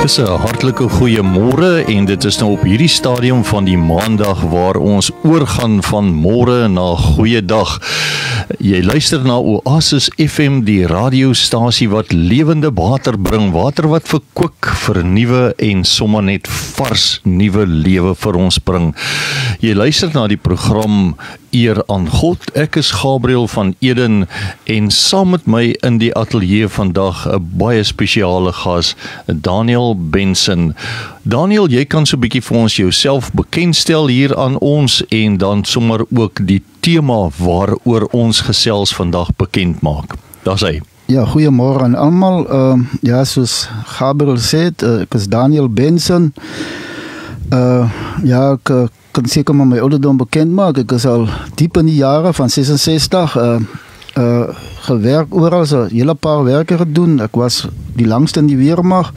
Dis 'n hartlike goeiemôre en dit is nou op hierdie stadium van die maandag waar ons oorgaan van môre na goeiedag. Jy luister na Oasis FM, die radiostasie wat lewende water bring, water wat verkoop, vernuwe en sommer net vars nuwe lewe vir ons bring. Jy luister na die program Eer aan God. Ek is Gabriel van Eden en saam met my in die ateljee vandag 'n baie spesiale gas, Daniel Benson. Daniel, jy kan so 'n bietjie vir ons jouself bekendstel hier aan ons en dan sommer ook die tema waaroor ons gesels vandag bekend maak. Daar's hy. Ja, goeiemôre aan almal. Ja, soos Gabriel sê, ek is Daniel Benson. Ja, ek kan seker maar my ouderdom bekend maak. Ek is al diep in die jare van 66 gewerk oral, so 'n hele paar werke gedoen. Ek was die langste in die weermag.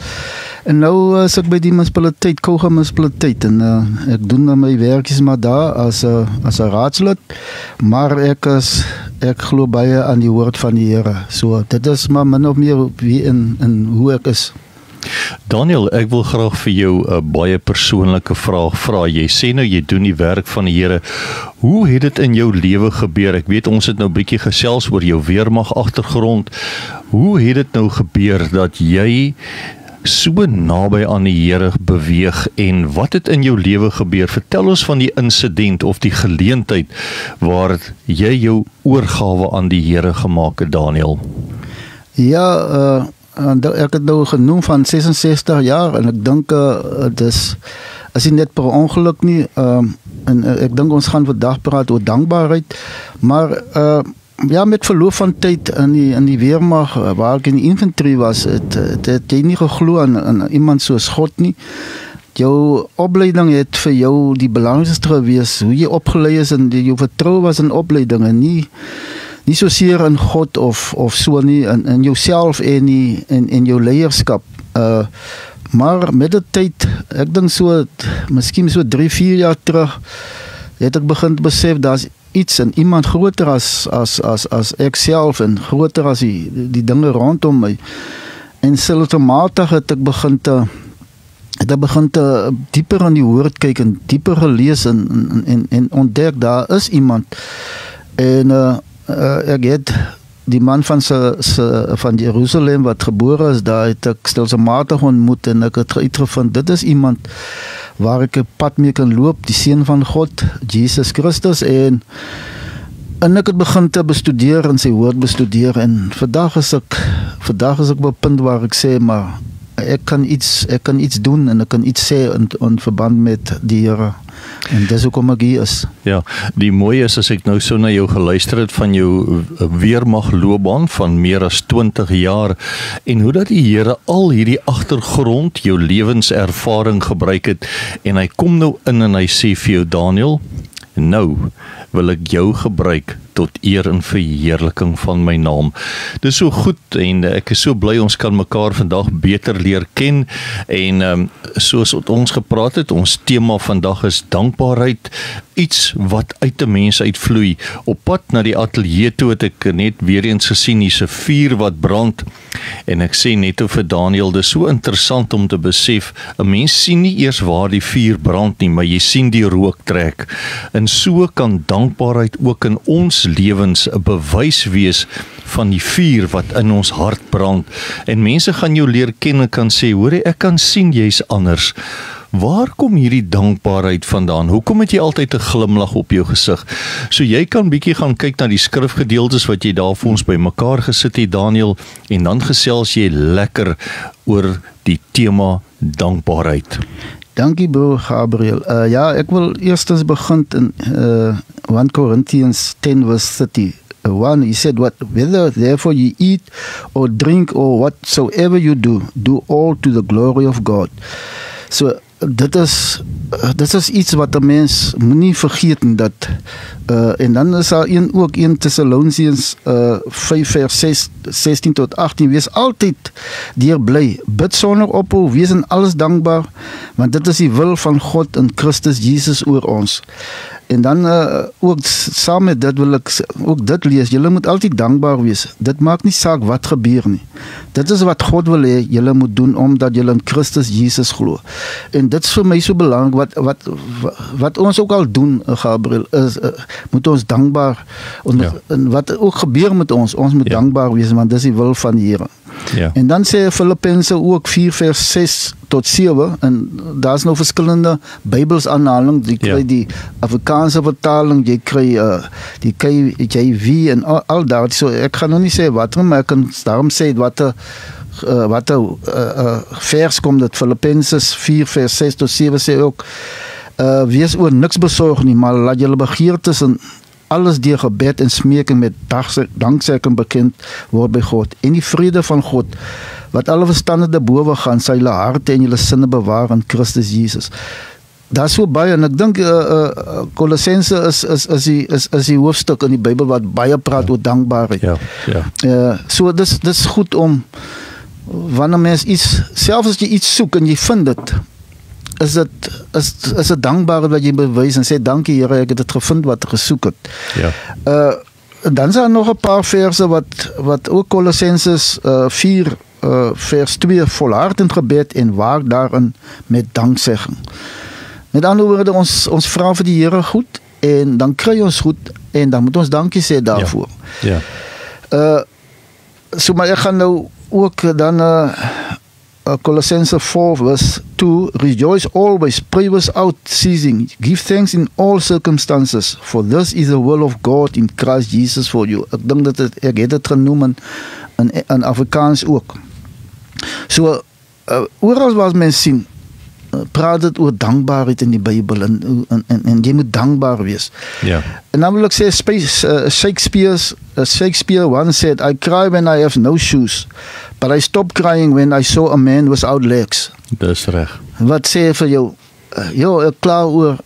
En nou is ek by die munisipaliteit, Kouga munisipaliteit, en ek doen my werkies maar daar as 'n raadslid, maar ek glo baie aan die woord van die Here. So dit is maar min of meer wie en hoe ek is. Daniel, ek wil graag vir jou 'n baie persoonlike vraag vra. Jy sê nou jy doen die werk van die Here. Hoe het dit in jou lewe gebeur? Ek weet ons het nou 'n bietjie gesels oor jou weermag agtergrond. Hoe het dit nou gebeur dat jy so naby aan die Here beweeg en wat het in jou lewe gebeur? Vertel ons van die insident of die geleentheid waar jy jou oorgawe aan die Here gemaak het, Daniel. Ja, ek het nou genoem van 66 jaar en ek dink dis as nie net per ongeluk nie, en ek dink ons gaan vandag praat oor dankbaarheid, maar ja, met verloop van tyd in die weermag waar ek in die infantry was, het jy nie geglo aan iemand soos God nie. Jou opleiding het vir jou die belangrikste gewees, hoe jy opgelei is en jou vertroue was in opleiding en nie so seer in God of so nie, in jouself en in jou leierskap. Maar met die tyd, ek dink so, miskien so 3-4 jaar terug, het ek begin besef, daar's iets en iemand groter as ek self en groter as die dinge rondom my. En stelselmatig het ek begin te dieper in die woord kyk en dieper gelees en ontdek, daar is iemand. En ek het die man van Jerusalem wat gebore is, daar het ek stelselmatig ontmoet en ek het uitgevind, dit is iemand waar ek 'n pad mee kan loop, die seun van God, Jesus Christus, en ek het begin te bestudeer en sy woord bestudeer en vandag is ek op 'n punt waar ek sê, maar ek kan iets doen en ek kan iets sê in verband met die Here. En dis hoekom ek hier is. Ja, die mooie is as ek nou so na jou geluister het van jou weermagloopbaan van meer as 20 jaar en hoe dat die Here al hierdie agtergrond, jou lewenservaring gebruik het en hy kom nou in en hy sê vir jou, Daniel, nou wil ek jou gebruik tot eer en verheerliking van my naam. Dis so goed en ek is so bly ons kan mekaar vandag beter leer ken en soos ons gepraat het, ons tema vandag is dankbaarheid, iets wat uit 'n mens uitvloei. Op pad na die ateljee toe het ek net weer eens gesien, hier's 'n vuur wat brand en ek sê net vir Daniel, dis so interessant om te besef, 'n mens sien nie eers waar die vuur brand nie, maar jy sien die rook trek. En so kan dankbaarheid ook in ons lewens 'n bewys wees van die vuur wat in ons hart brand. En mense gaan jou leer ken en kan sê, hoor ek kan sien jy's anders. Waar kom hierdie dankbaarheid vandaan? Hoekom het jy altyd 'n glimlag op jou gesig? So jy kan bietjie gaan kyk na die skrifgedeeltes wat jy daar vir ons bymekaar gesit het, Daniel, en dan gesels jy lekker oor die tema dankbaarheid. Dankie bro Gabriel. Ja, ek wil eerstens begin in 1 Corinthians 10 verse 31. He said, whether therefore you eat or drink or whatsoever you do all to the glory of God. So dit is iets wat 'n mens moenie vergeet dat en dan is daar ook 1 Thessalonians 5 vers 16 tot 18, wees altyd deur bly, bid sonder ophou, wees in alles dankbaar, want dit is die wil van God in Christus Jesus oor ons. En dan ook saam met dit wil ek ook dit lees, julle moet altyd dankbaar wees. Dit maak nie saak wat gebeur nie. Dit is wat God wil hê julle moet doen omdat julle in Christus Jesus glo. En dit is vir my so belangrik wat ons ook al doen, Gabriel, is moet ons dankbaar en wat ook gebeur met ons moet dankbaar wees want dis die wil van die Here. Ja. En dan sê Filippense ook 4 vers 6 tot 7 en daar's nou verskillende Bybels aanhaling, jy kry die Afrikaanse vertaling, jy kry die KJV en al daardie, so ek gaan nou nie sê wat, maar ek kan daarom sê wat vers kom dit, Filippense 4 vers 6 tot 7 sê ook, wees oor niks besorg nie, maar laat julle begeertes en alles deur gebed en smeking met danksegging bekend word by God. En die vrede van God, wat alle verstande te bowe gaan, sy julle harte en julle sinne bewaar in Christus Jesus. Daar is so baie, en ek dink Kolossense is die hoofstuk in die Bybel wat baie praat oor dankbaarheid. So dit is goed om, wanneer mens iets, selfs as jy iets soek en jy vind dit, is dit dankbaar dat jy bewys en sê dankie Here, ek het dit gevind wat ek gesoek het. Dan is daar nog 'n paar verse wat ook Kolossense 4 vers 2 volhard in gebed en waak daarin met danksegging. Met ander woorde, ons vra vir die Here goed en dan kry ons goed en dan moet ons dankie sê daarvoor. So maar ek gaan nou ook dan Colossense 4 verse 2, rejoice always, pray without ceasing, give thanks in all circumstances, for this is the will of God in Christ Jesus for you. Ek dink dat ek het dit genoem in Afrikaans ook. So, oral wat mense sien, praat dit oor dankbaarheid in die Bybel en jy moet dankbaar wees. En dan wil ek sê, Shakespeare once said, I cry when I have no shoes, but I stopped crying when I saw a man without legs. Dis reg. Wat sê vir jou? Ek klaar oor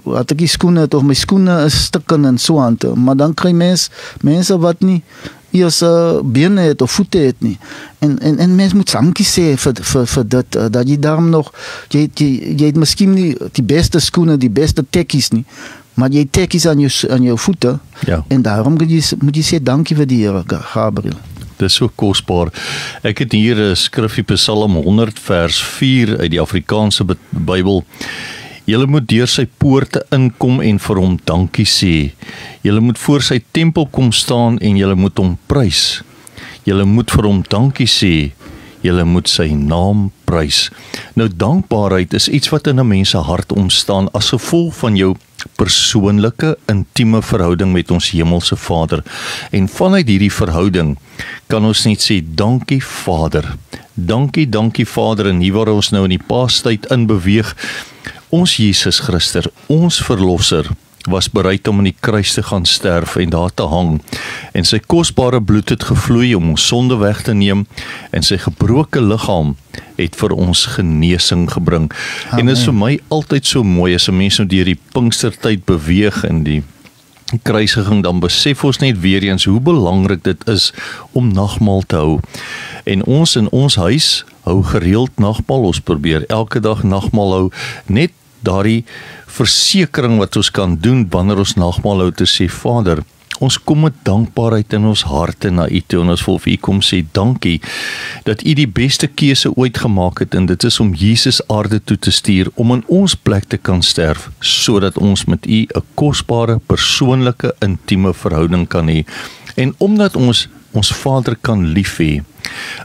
wat ek die skoene het, of my skoene is stikken en so aan te, maar dan kry mense wat nie eers bene het of voete het nie. En mens moet dankie sê vir dit, dat jy daarom nog, jy het miskien nie die beste skoene, die beste tekkies nie, maar jy het tekkies aan jou voete, en daarom moet jy sê dankie vir die Here, Gabriel. Dit is so kosbaar. Ek het hier 'n skrifgie, Psalm 100 vers 4 uit die Afrikaanse Bybel. Julle moet deur sy poorte inkom en vir hom dankie sê. Julle moet voor sy tempel kom staan en julle moet hom prys. Julle moet vir hom dankie sê. Julle moet sy naam prys. Nou dankbaarheid is iets wat in 'n mens se hart ontstaan as gevolg van jou persoonlike, intieme verhouding met ons hemelse Vader. En vanuit hierdie verhouding kan ons net sê, dankie Vader. Dankie Vader, en hier waar ons nou in die Paastyd in beweeg, ons Jesus Christus, ons verlosser, was bereid om aan die kruis te gaan sterf en daar te hang. En sy kosbare bloed het gevloei om ons sonde weg te neem en sy gebroke liggaam het vir ons genesing gebring. Amen. En dit is vir my altyd so mooi as 'n mens nou deur die Pinkstertyd beweeg en die kruisiging, dan besef ons net weer eens hoe belangrik dit is om nagmaal te hou. En ons in ons huis hou gereeld nagmaal, ons probeer elke dag nagmaal hou, net daardie versekering wat ons kan doen wanneer ons nagmaal hou, te sê, Vader, ons kom met dankbaarheid in ons harte na U toe, en ons wil vir U kom sê, dankie, dat U die beste keuse ooit gemaak het, en dit is om Jesus aarde toe te stuur, om in ons plek te kan sterf, sodat ons met U 'n kosbare, persoonlike, intieme verhouding kan hê. En omdat ons Vader kan lief hê,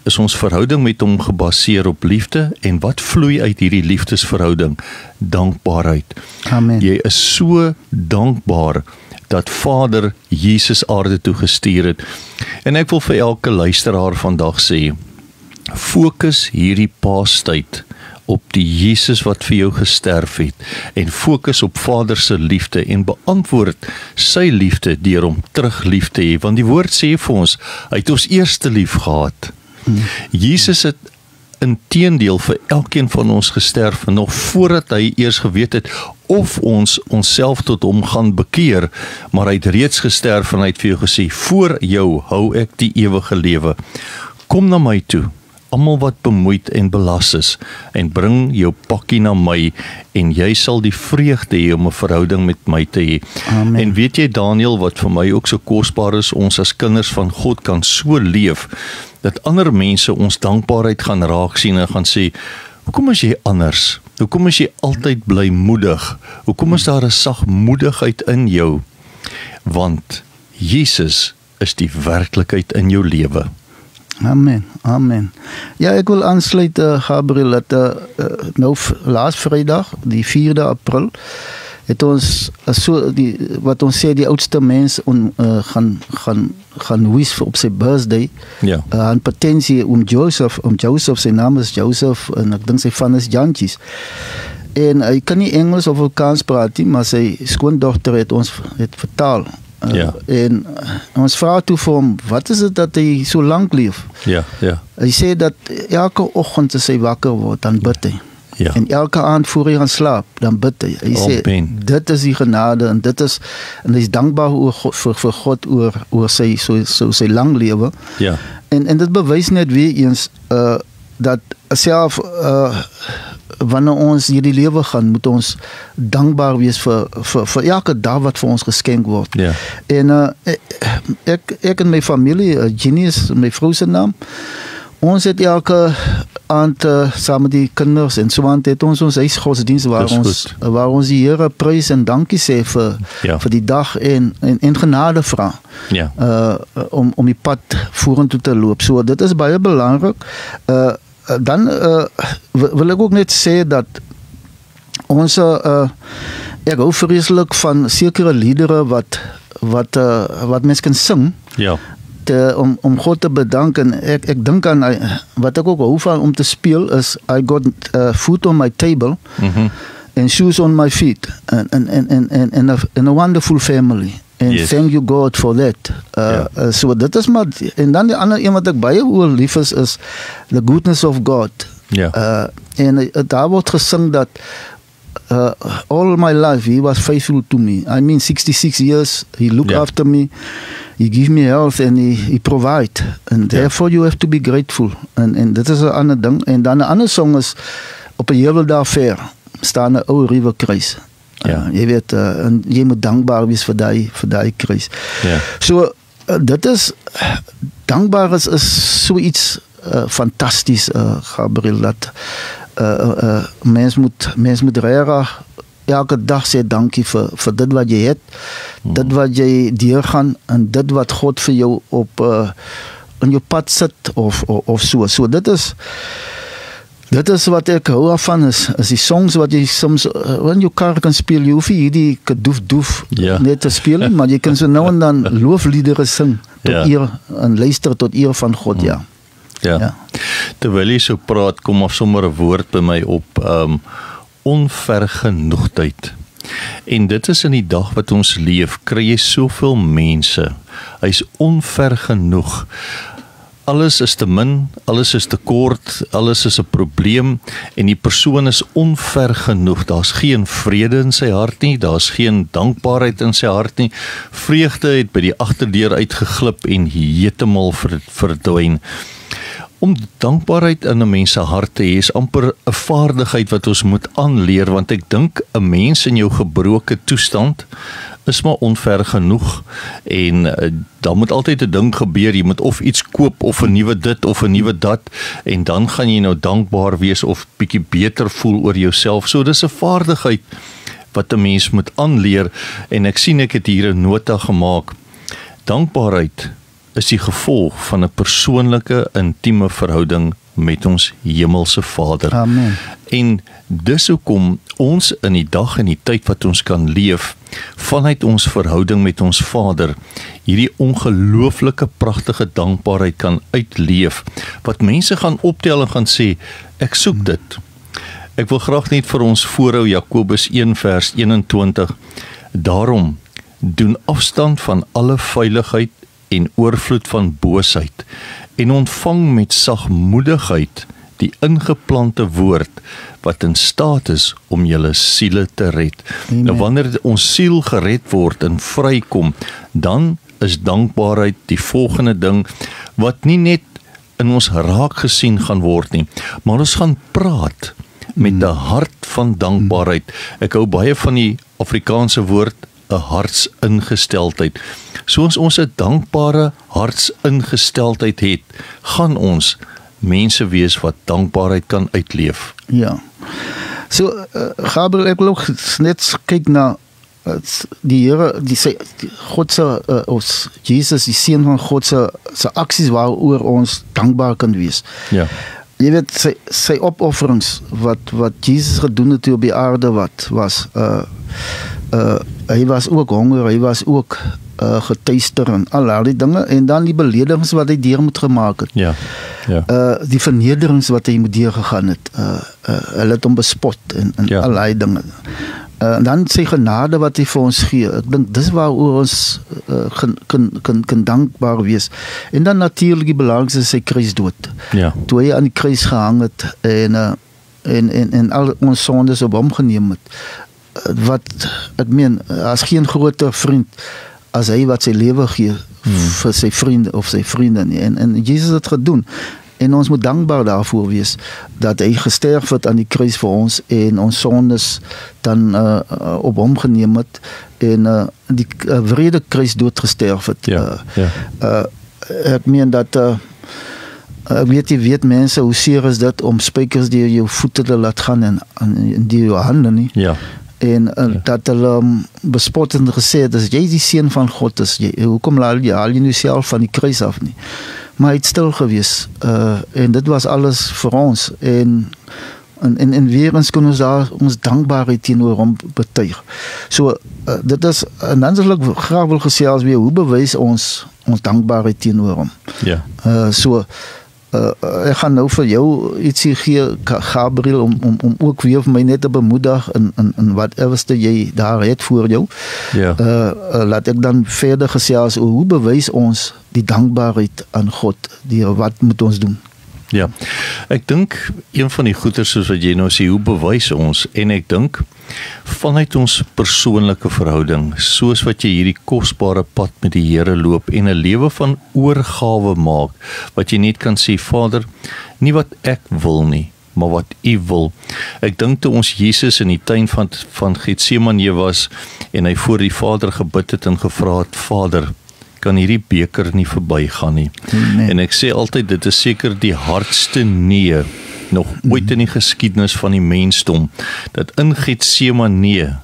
is ons verhouding met hom gebaseer op liefde, en wat vloei uit hierdie liefdesverhouding? Dankbaarheid. Amen. Jy is so dankbaar dat Vader Jesus aarde toe gestuur het. En ek wil vir elke luisteraar vandag sê, fokus hierdie Paastyd op die Jesus wat vir jou gesterf het, en fokus op Vader se liefde en beantwoord sy liefde deur hom terug lief te hê, want die woord sê vir ons, hy het ons eerste lief gehad. Jesus het inteendeel vir elkeen van ons gesterf, en nog voordat hy eers geweet het of ons onsself tot hom gaan bekeer, maar hy het reeds gesterf en hy het vir jou gesê, voor jou hou ek die ewige lewe. Kom na my toe, almal wat bemoeid en belas is, en bring jou pakkie na my, en jy sal die vreugde hê om 'n verhouding met my te hê. Amen. En weet jy, Daniel, wat vir my ook so kosbaar is, ons as kinders van God kan so leef, dat ander mense ons dankbaarheid gaan raak sien en gaan sê, hoekom is jy anders? Hoekom is jy altyd blymoedig? Hoekom is daar 'n sagmoedigheid in jou? Want Jesus is die werklikheid in jou lewe. Amen, amen. Ja, ek wil aansluit, Gabriel, dat nou laas Vrydag, die 4de April, het ons wat ons sê, die oudste mens gaan wys op sy birthday. Ja. Aan patensie Joseph, sy naam is Joseph, en ek dink sy van is Jantjies. En hy kan nie Engels of Afrikaans praat nie, maar sy skoondogter het vertaal. Ja. En ons vra toe vir hom, wat is dit dat hy so lank leef? Ja, ja. Hy sê dat elke oggend as hy wakker word, dan bid hy. Ja. En elke aand voor hy gaan slaap, dan bid hy. Hy sê, dit is die genade, en hy is dankbaar vir God oor sy lang lewe. Ja. En dit bewys net weer eens, dat self wanneer ons hierdie lewe gaan, moet ons dankbaar wees vir elke dag wat vir ons geskenk word. Ja. En ek en my familie, Jenny is my vrou se naam, ons het elke aand saam met die kinders en so aan het ons huisgodsdienst waar ons die Here prys en dankie sê vir die dag en genade vra. Ja. Om die pad vorentoe te loop. So dit is baie belangrik. Dan wil ek ook net sê dat ons ek hou vreeslik van sekere liedere wat mens kan sing. Ja. Om God te bedank, en ek dink aan wat ek ook hou van om te speel is I got food on my table and shoes on my feet and a wonderful family. And yes. Thank you God for that. So dit is maar, en dan die ander een wat ek baie lief is the goodness of God. Ja. En daar word gesing dat all my life he was faithful to me. I mean 66 years he looked after me. He give me health and he provide. And therefore you have to be grateful. En dit is 'n ander ding. En dan 'n ander song is op 'n Hemeldaag ver staan 'n ou ruwe kruis. Jy weet, en jy moet dankbaar wees vir daai kruis. Ja. So dit is dankbaar is so iets fantasties, Gabriel, dat mens moet regtig elke dag sê dankie vir dit wat jy het, dit wat jy deurgaan, en dit wat God vir jou in jou pad sit of so. So dit is wat ek hou van, is die songs wat jy soms in jou kar kan speel. Jy hoef nie hierdie kadoef net te speel, maar jy kan so nou en dan loofliedere sing tot eer en luister tot eer van God. Ja. Terwyl jy so praat, kom af sommer 'n woord by my op, onvergenoegdheid. En dit is in die dag wat ons leef, kry jy soveel mense, hy's onvergenoeg. Alles is te min, alles is te kort, alles is 'n probleem, en die persoon is onvergenoeg. Daar's geen vrede in sy hart nie, daar's geen dankbaarheid in sy hart nie. Vreugde het by die agterdeur uitgeglip en heeltemal verdwyn. Om dankbaarheid in 'n mens se hart te hê is amper 'n vaardigheid wat ons moet aanleer, want ek dink 'n mens in jou gebroke toestand is maar onvergenoeg, en dan moet altyd 'n ding gebeur, jy moet of iets koop of 'n nuwe dit of 'n nuwe dat, en dan gaan jy nou dankbaar wees of bietjie beter voel oor jouself. So dis 'n vaardigheid wat 'n mens moet aanleer, en ek sien ek het hier 'n nota gemaak. Dankbaarheid is die gevolg van 'n persoonlike, intieme verhouding met ons hemelse Vader. Amen. En dis hoekom ons in die dag en die tyd wat ons kan leef, vanuit ons verhouding met ons Vader, hierdie ongelooflike pragtige dankbaarheid kan uitleef, wat mense gaan optel en gaan sê, ek soek dit. Ek wil graag net vir ons voorhou Jakobus 1 vers 21, daarom doen afstand van alle vuiligheid en oorvloed van boosheid, en ontvang met sagmoedigheid die ingeplante woord, wat in staat is om julle siele te red. Nou wanneer ons siel gered word en vrykom, dan is dankbaarheid die volgende ding, wat nie net in ons raak gesien gaan word nie, maar ons gaan praat met 'n hart van dankbaarheid. Ek hou baie van die Afrikaanse woord 'n hartsingesteldheid. Soos ons 'n dankbare hartsingesteldheid het, gaan ons mense wees wat dankbaarheid kan uitleef. Ja. So, Gabriel, ek wil ook net kyk na die Here, God se ons Jesus, die seun van God se aksies waaroor ons dankbaar kan wees. Ja. Jy weet sy opofferings wat Jesus gedoen het op die aarde was hy was ook honger, hy was ook getuister en al die dinge en dan die beledigings wat hy deur moet gemaak het. Ja. Ja. Die vernederings wat hy moet deurgegaan het. Hulle het hom bespot en Ja. al die dinge. Dan sy genade wat hy vir ons gee. Ek dink dis waaroor ons kan dankbaar wees. En dan natuurlik die belangrikste sy kruisdood. Ja. Toe hy aan die kruis gehang het en al ons sondes op hom geneem het. Wat ek meen, as geen groter vriend as hy wat sy lewe gee vir sy vriende of sy vriende nie. En Jesus het gedoen. En ons moet dankbaar daarvoor wees dat hy gesterf het aan die kruis vir ons en ons sondes dan op hom geneem het en die wrede kruis dood gesterf het. Ja. Ek meen dat ek weet mense hoe seer is dit om spykers deur jou voete te laat gaan en deur jou hande nie. Ja. En dat hulle bespottend gesê het, as jy die seun van God is, hoekom haal jy nie self van die kruis af nie? Maar hy het stil gewees, en dit was alles vir ons, en weer eens kon ons daar ons dankbaarheid teenoor hom betuig. So, dit is, en dan sal ek graag wil gesels weer, hoe bewys ons dankbaarheid teenoor hom? Ja. Ek gaan nou vir jou ietsie gee, Gabriel, om ook weer vir my net te bemoedig in wat eerste jy daar het voor jou. Ja. Laat ek dan verder gesels oor hoe bewys ons die dankbaarheid aan God, wat moet ons doen? Ja, ek dink een van die goeders soos wat jy nou sê, hoe bewys ons, en ek dink vanuit ons persoonlike verhouding, soos wat jy hierdie kosbare pad met die Here loop en 'n lewe van oorgawe maak, wat jy net kan sê, Vader, nie wat ek wil nie, maar wat U wil. Ek dink toe ons Jesus in die tuin van Getsemane was en hy voor die Vader gebid het en gevra het, Vader, kan hierdie beker nie verbygaan nie. Nee. En ek sê altyd, dit is seker die hardste nee nog ooit in die geskiedenis van die mensdom, dat in Getsemane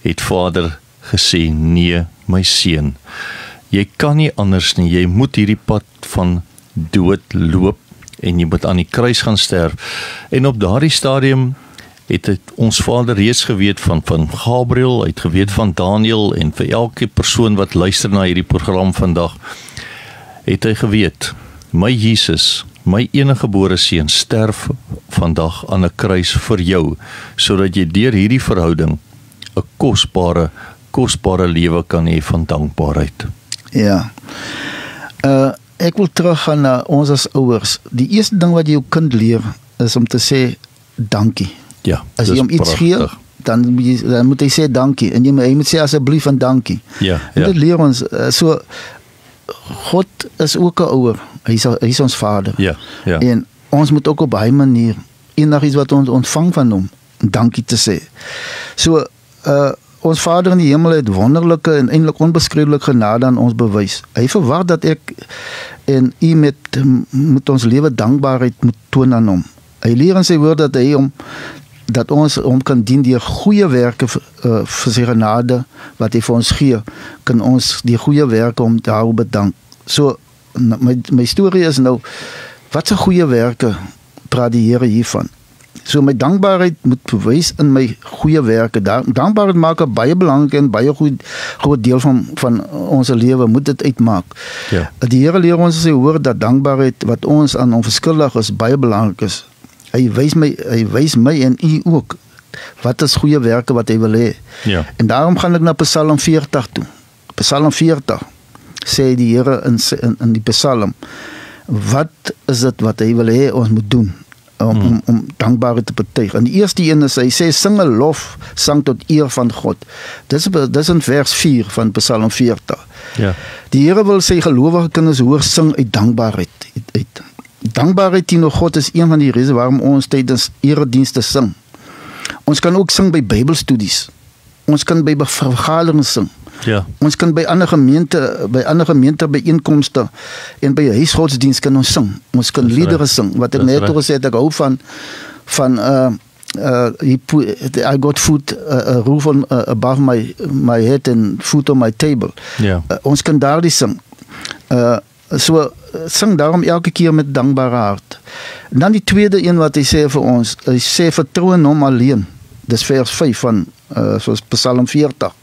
het Vader gesê, nee, my seun, jy kan nie anders nie, jy moet hierdie pad van dood loop, en jy moet aan die kruis gaan sterf. En op daardie stadium het ons Vader reeds geweet van Gabriel, hy het geweet van Daniel, en vir elke persoon wat luister na hierdie program vandag, het hy geweet, my Jesus, my enige gebore seun, sterf vandag aan 'n kruis vir jou, sodat jy deur hierdie verhouding 'n kosbare lewe kan hê van dankbaarheid. Ja. Ek wil teruggaan na ons as ouers. Die eerste ding wat jy jou kind leer, is om te sê, dankie. Ja, As jy hom iets gee, dan moet hy sê dankie, en hy moet sê asseblief en dankie. Ja, En ja. dit leer ons, so, God is ook 'n ouer, hy is ons Vader. Ja, ja. En ons moet ook op hy manier, enigiets wat ons ontvang van hom, dankie te sê. So, ons Vader in die hemel het wonderlike en eintlik onbeskryflike genade aan ons bewys. Hy verwag dat ek en u met ons lewe dankbaarheid moet toon aan hom. Hy leer in sy woord dat ons hom kan dien deur goeie werke vir sy genade wat hy vir ons gee, kan ons die goeie werke om daarop bedank. So, my storie is nou, wat se goeie werke praat die Here hiervan? So my dankbaarheid moet bewys in my goeie werke. Dankbaarheid maak 'n baie belangrike en baie groot deel van ons lewe, moet dit uitmaak. Ja. Die Here leer ons in sy woord dat dankbaarheid wat ons aan hom verskuldig is, baie belangrik is. Hy wys my en u ook wat is goeie werke wat hy wil hê. Ja. En daarom gaan ek na Psalm 40 toe. Psalm 40 sê die Here in die Psalm, wat is dit wat hy wil hê ons moet doen om dankbaarheid te betuig. En die eerste een is, hy sê, sing 'n lofsang tot eer van God. Dis in vers 4 van Psalm 40. Ja. Die Here wil sy gelowige kinders hoor sing uit dankbaarheid. Dankbaarheid teenoor God is een van die redes waarom ons tydens eredienste sing. Ons kan ook sing by Bybelstudies. Ons kan by vergaderings sing. Ja. Ons kan by ander gemeente byeenkomste en by huisgodsdienst kan ons sing. Ons kan liedere sing. Wat ek net gesê het, ek hou van I got food a roof above my head and food on my table. Ja. Ons kan daardie sing. So sing daarom elke keer met dankbare hart. En dan die tweede een wat hy sê vir ons, hy sê vertrou in hom alleen. Dis vers 5 van soos Psalm 40.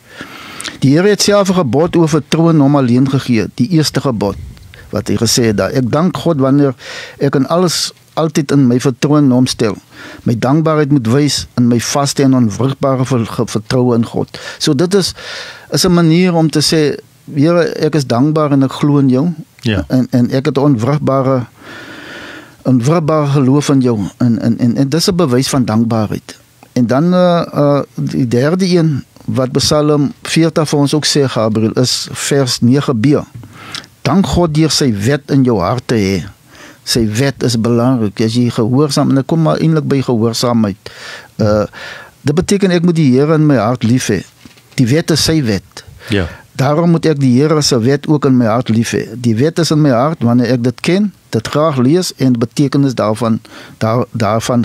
Die Here het self 'n gebod oor vertrou in hom alleen gegee, die eerste gebod wat hy gesê het daar. Ek dank God wanneer ek in alles altyd in my vertroue in hom stel. My dankbaarheid moet wys in my vaste en onwrikbare vertroue in God. So dit is 'n manier om te sê, Here, ek is dankbaar en ek glo in jou. Ja. En ek het onwrikbare geloof in jou. En dis 'n bewys van dankbaarheid. En dan die derde een wat Psalm 40 vir ons ook sê, Gabriel, is vers 9b. Dank God deur sy wet in jou hart te hê. Sy wet is belangrik. As jy gehoorsaam, en ek kom maar eintlik by gehoorsaamheid. Dit beteken ek moet die Here in my hart lief hê. Die wet is sy wet. Ja. Daarom moet ek die Here se wet ook in my hart lief hê. Die wet is in my hart wanneer ek dit ken, dit graag lees en die betekenis daarvan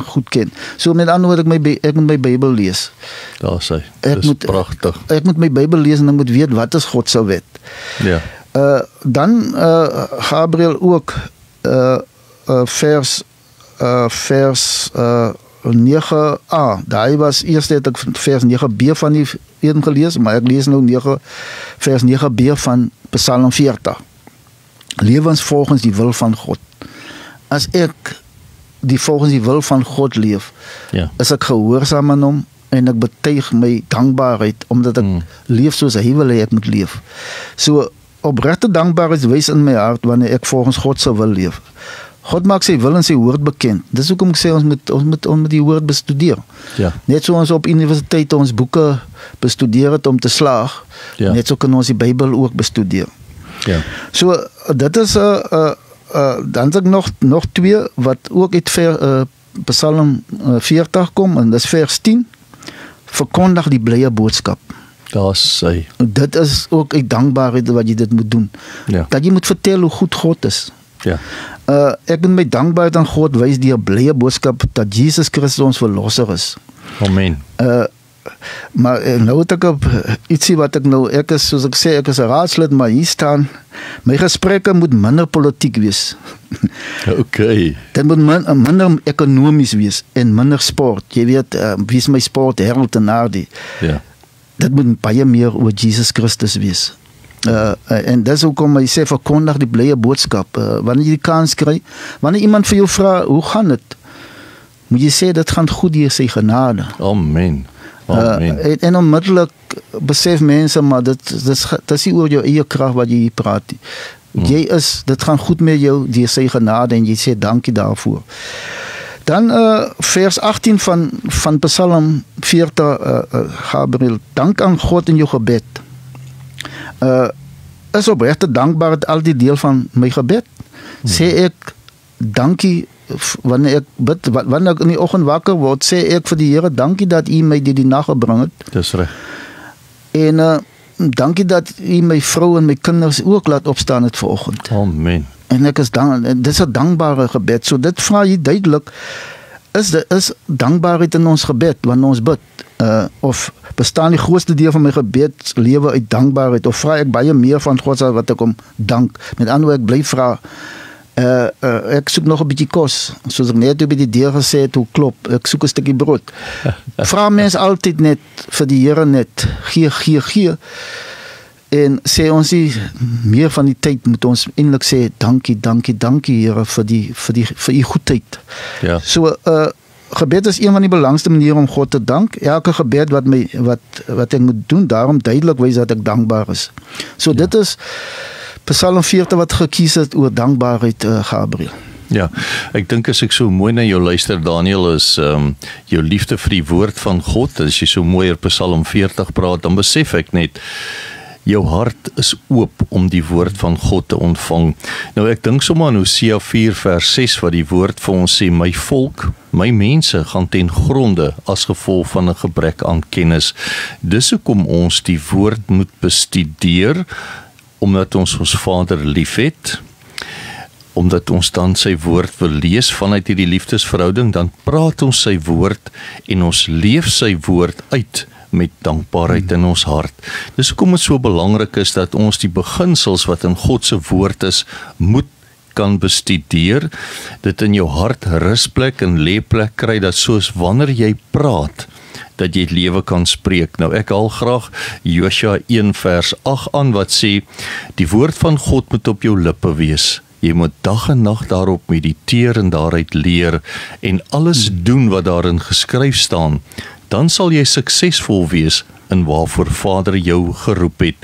goed ken. So met ander woorde, ek moet my Bybel lees. Daar sê, dis pragtig. Ek moet my Bybel lees en ek moet weet wat is God se wet. Ja. Dan Gabriel ook vers 9a. Daai was eers het ek vers 9b van die een gelees, maar ek lees nou vers 9b van Psalm 40. Lewens volgens die wil van God. As ek volgens die wil van God leef, ja, is ek gehoorsaam aan hom en ek betuig my dankbaarheid omdat ek leef soos hy wil hê ek moet leef. So opregte dankbaarheid wys in my hart wanneer ek volgens God se wil leef. God maak sy wil en sy woord bekend. Dis hoekom ek sê ons moet die woord bestudeer. Ja. Net so ons op universiteit ons boeke bestudeer het om te slaag, ja, net so kan ons die Bybel ook bestudeer. Ja. So dit is dan is ek nog twee wat ook uit Psalm 40 kom, en dis vers 10. Verkondig die blye boodskap. Daar sê. Dit is ook uit dankbaarheid wat jy dit moet doen. Ja. Dat jy moet vertel hoe goed God is. Ja. Ek moet my dankbaarheid aan God wys deur blye boodskap dat Jesus Christus ons verlosser is. Amen. Maar nou het ek op ietsie wat ek is, soos ek sê, ek is 'n raadslid, maar hier staan, my gesprekke moet minder politiek wees. Okay. Dit moet minder ekonomies wees en minder sport. Jy weet, wie is my sport, Harold en Nardi. Ja. Dit moet baie meer oor Jesus Christus wees. En dis hoekom hy sê, verkondig die blye boodskap. Wanneer jy die kans kry, wanneer iemand vir jou vra, hoe gaan dit? Moet jy sê, dit gaan goed deur sy genade. Amen. Amen. En onmiddellik besef mense, maar dit is nie oor jou eie krag wat jy hier praat. Dit gaan goed met jou deur sy genade en jy sê dankie daarvoor. Dan vers 18 van Psalm 40, Gabriel, dank aan God in jou gebed. Is opregte dankbaarheid al die deel van my gebed. Sê ek dankie wanneer ek bid, wanneer ek in die oggend wakker word, sê ek vir die Here, dankie dat U my die nag gebring het. Dis reg. En dankie dat U my vrou en my kinders ook laat opstaan het vanoggend. Amen. En ek is dis 'n dankbare gebed. So dit vra jy duidelik, is dankbaarheid in ons gebed wanneer ons bid. Of bestaan die grootste deel van my gebed lewe uit dankbaarheid, of vra ek baie meer van God as wat ek hom dank. Met ander woorde, ek bly vra, ek soek nog 'n bietjie kos, soos ek net by die deur gesê het, hoe klop, ek soek 'n stukkie brood. Vra mens altyd net vir die Here net, gee. En sê ons nie meer van die tyd moet ons eintlik sê dankie Here vir u goedheid. Ja. So gebed is een van die belangrikste maniere om God te dank. Elke gebed wat ek moet doen, daarom duidelik wys dat ek dankbaar is. So dit is Psalm 40 wat gekies het oor dankbaarheid, Gabriel. Ja, ek dink as ek so mooi na jou luister, Daniel, is jou liefde vir die woord van God. As jy so mooi oor Psalm 40 praat, dan besef ek net, jou hart is oop om die woord van God te ontvang. Nou ek dink sommer aan Hosea 4 vers 6 wat die woord vir ons sê, my volk, my mense gaan ten gronde as gevolg van 'n gebrek aan kennis. Dis hoekom ons die woord moet bestudeer, omdat ons Vader liefhet, omdat ons dan sy woord wil lees vanuit hierdie liefdesverhouding, dan praat ons sy woord en ons leef sy woord uit met dankbaarheid in ons hart. Dis hoekom dit so belangrik is dat ons die beginsels wat in God se woord is, moet kan bestudeer, dit in jou hart rusplek en leeplek kry, dat soos wanneer jy praat, dat jy lewe kan spreek. Nou ek haal graag Josua 1 vers 8 aan wat sê, die woord van God moet op jou lippe wees. Jy moet dag en nag daarop mediteer en daaruit leer en alles doen wat daarin geskryf staan, dan sal jy suksesvol wees in waarvoor Vader jou geroep het.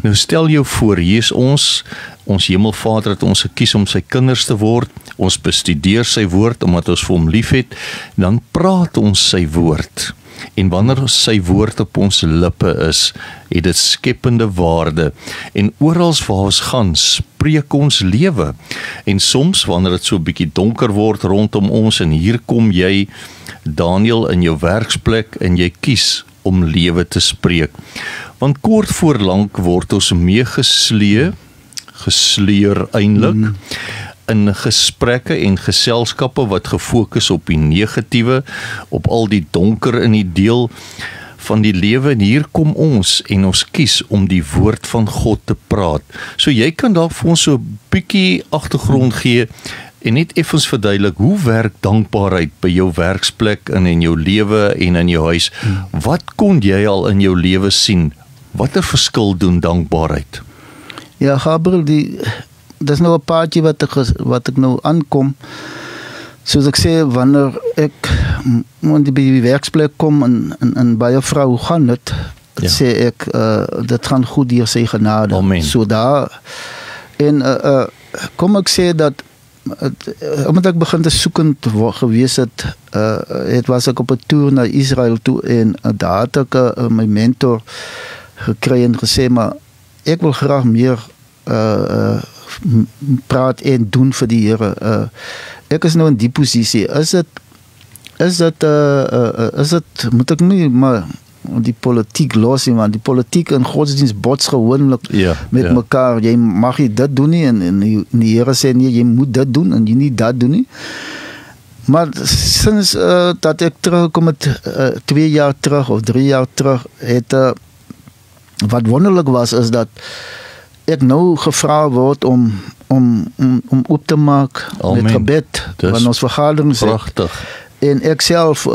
Nou stel jou voor, hier is ons Hemelvader het ons gekies om sy kinders te word, ons bestudeer sy woord omdat ons vir hom lief het, dan praat ons sy woord. En wanneer sy woord op ons lippe is, het dit skepende waarde. En oral waar ons gaan, spreek ons lewe. En soms, wanneer dit so 'n bietjie donker word rondom ons, en hier kom jy, Daniel, in jou werksplek, en jy kies om lewe te spreek. Want kort voor lank word ons meegesleer eintlik, in gesprekke en geselskappe wat gefokus op die negatiewe, op al die donker in die deel van die lewe, en hier kom ons en ons kies om die woord van God te praat. So jy kan daar vir ons so 'n bietjie agtergrond gee en net effens verduidelik, hoe werk dankbaarheid by jou werksplek en in jou lewe en in jou huis? Wat kon jy al in jou lewe sien? Watter verskil doen dankbaarheid? Ja, Gabriel, dis nou 'n paadjie wat ek nou aankom. Soos ek sê, wanneer ek by die werksplek kom en baie vrou, hoe gaan dit? Ja. Sê ek, dit gaan goed deur sy genade. Amen. So daar, en kom ek sê dat, omdat ek begin te soekend gewees het was ek op 'n toer na Israel toe, en daar het ek my mentor gekry en gesê, maar ek wil graag meer praat en doen vir die Here. Ek is nou in die posisie. Is dit moet ek nie maar die politiek los nie, want die politiek en godsdienst bots gewoonlik met mekaar. Jy mag nie dit doen nie, en die Here sê nie, jy moet dit doen en jy nie dat doen nie. Maar sinds dat ek terugkom het 2 jaar terug of 3 jaar terug, wat wonderlik was, is dat ek nou gevra word om op te maak met gebed, van ons vergaderings. Prachtig. En ek self,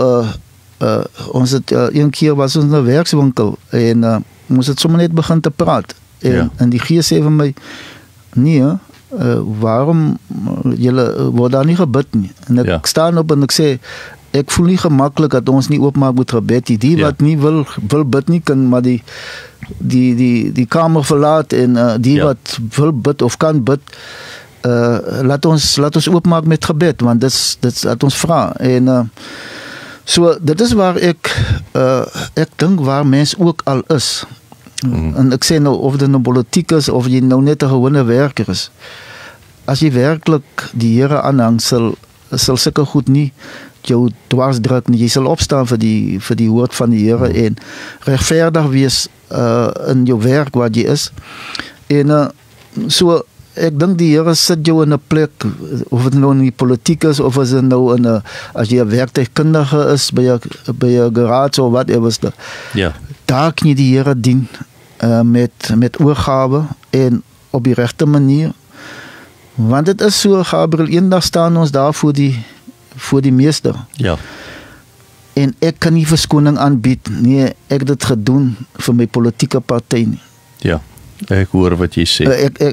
ons het een keer was ons in 'n werkswinkel, en ons het sommer net begin te praat. En die Gees sê vir my, nee, waarom julle word daar nie gebid nie? En ek staan op en ek sê, ek voel nie gemaklik dat ons nie oopmaak met gebed nie. Die wat nie wil bid nie, kan maar die kamer verlaat, en die wat wil bid of kan bid, laat ons oopmaak met gebed, want dit laat ons vra. En so dit is waar ek dink waar mens ook al is. En ek sê nou, of dit nou politiek is, of jy nou net 'n gewone werker is, as jy werklik die Here aanhang, sal sulke goed nie jou dwarsdruk nie. Jy sal opstaan vir die woord van die Here, en regverdig wees in jou werk wat jy is. En so, ek dink die Here sit jou in 'n plek, of dit nou in die politiek is, of as dit nou as jy 'n werktuigkundige is by 'n garage of whatever, daar kan jy die Here dien met oorgawe en op die regte manier. Want dit is so, Gabriel, eendag staan ons daar voor die meester. Ja. En ek kan nie verskoning aanbied, nee, ek het dit gedoen vir my politieke party nie. Ja, ek hoor wat jy sê.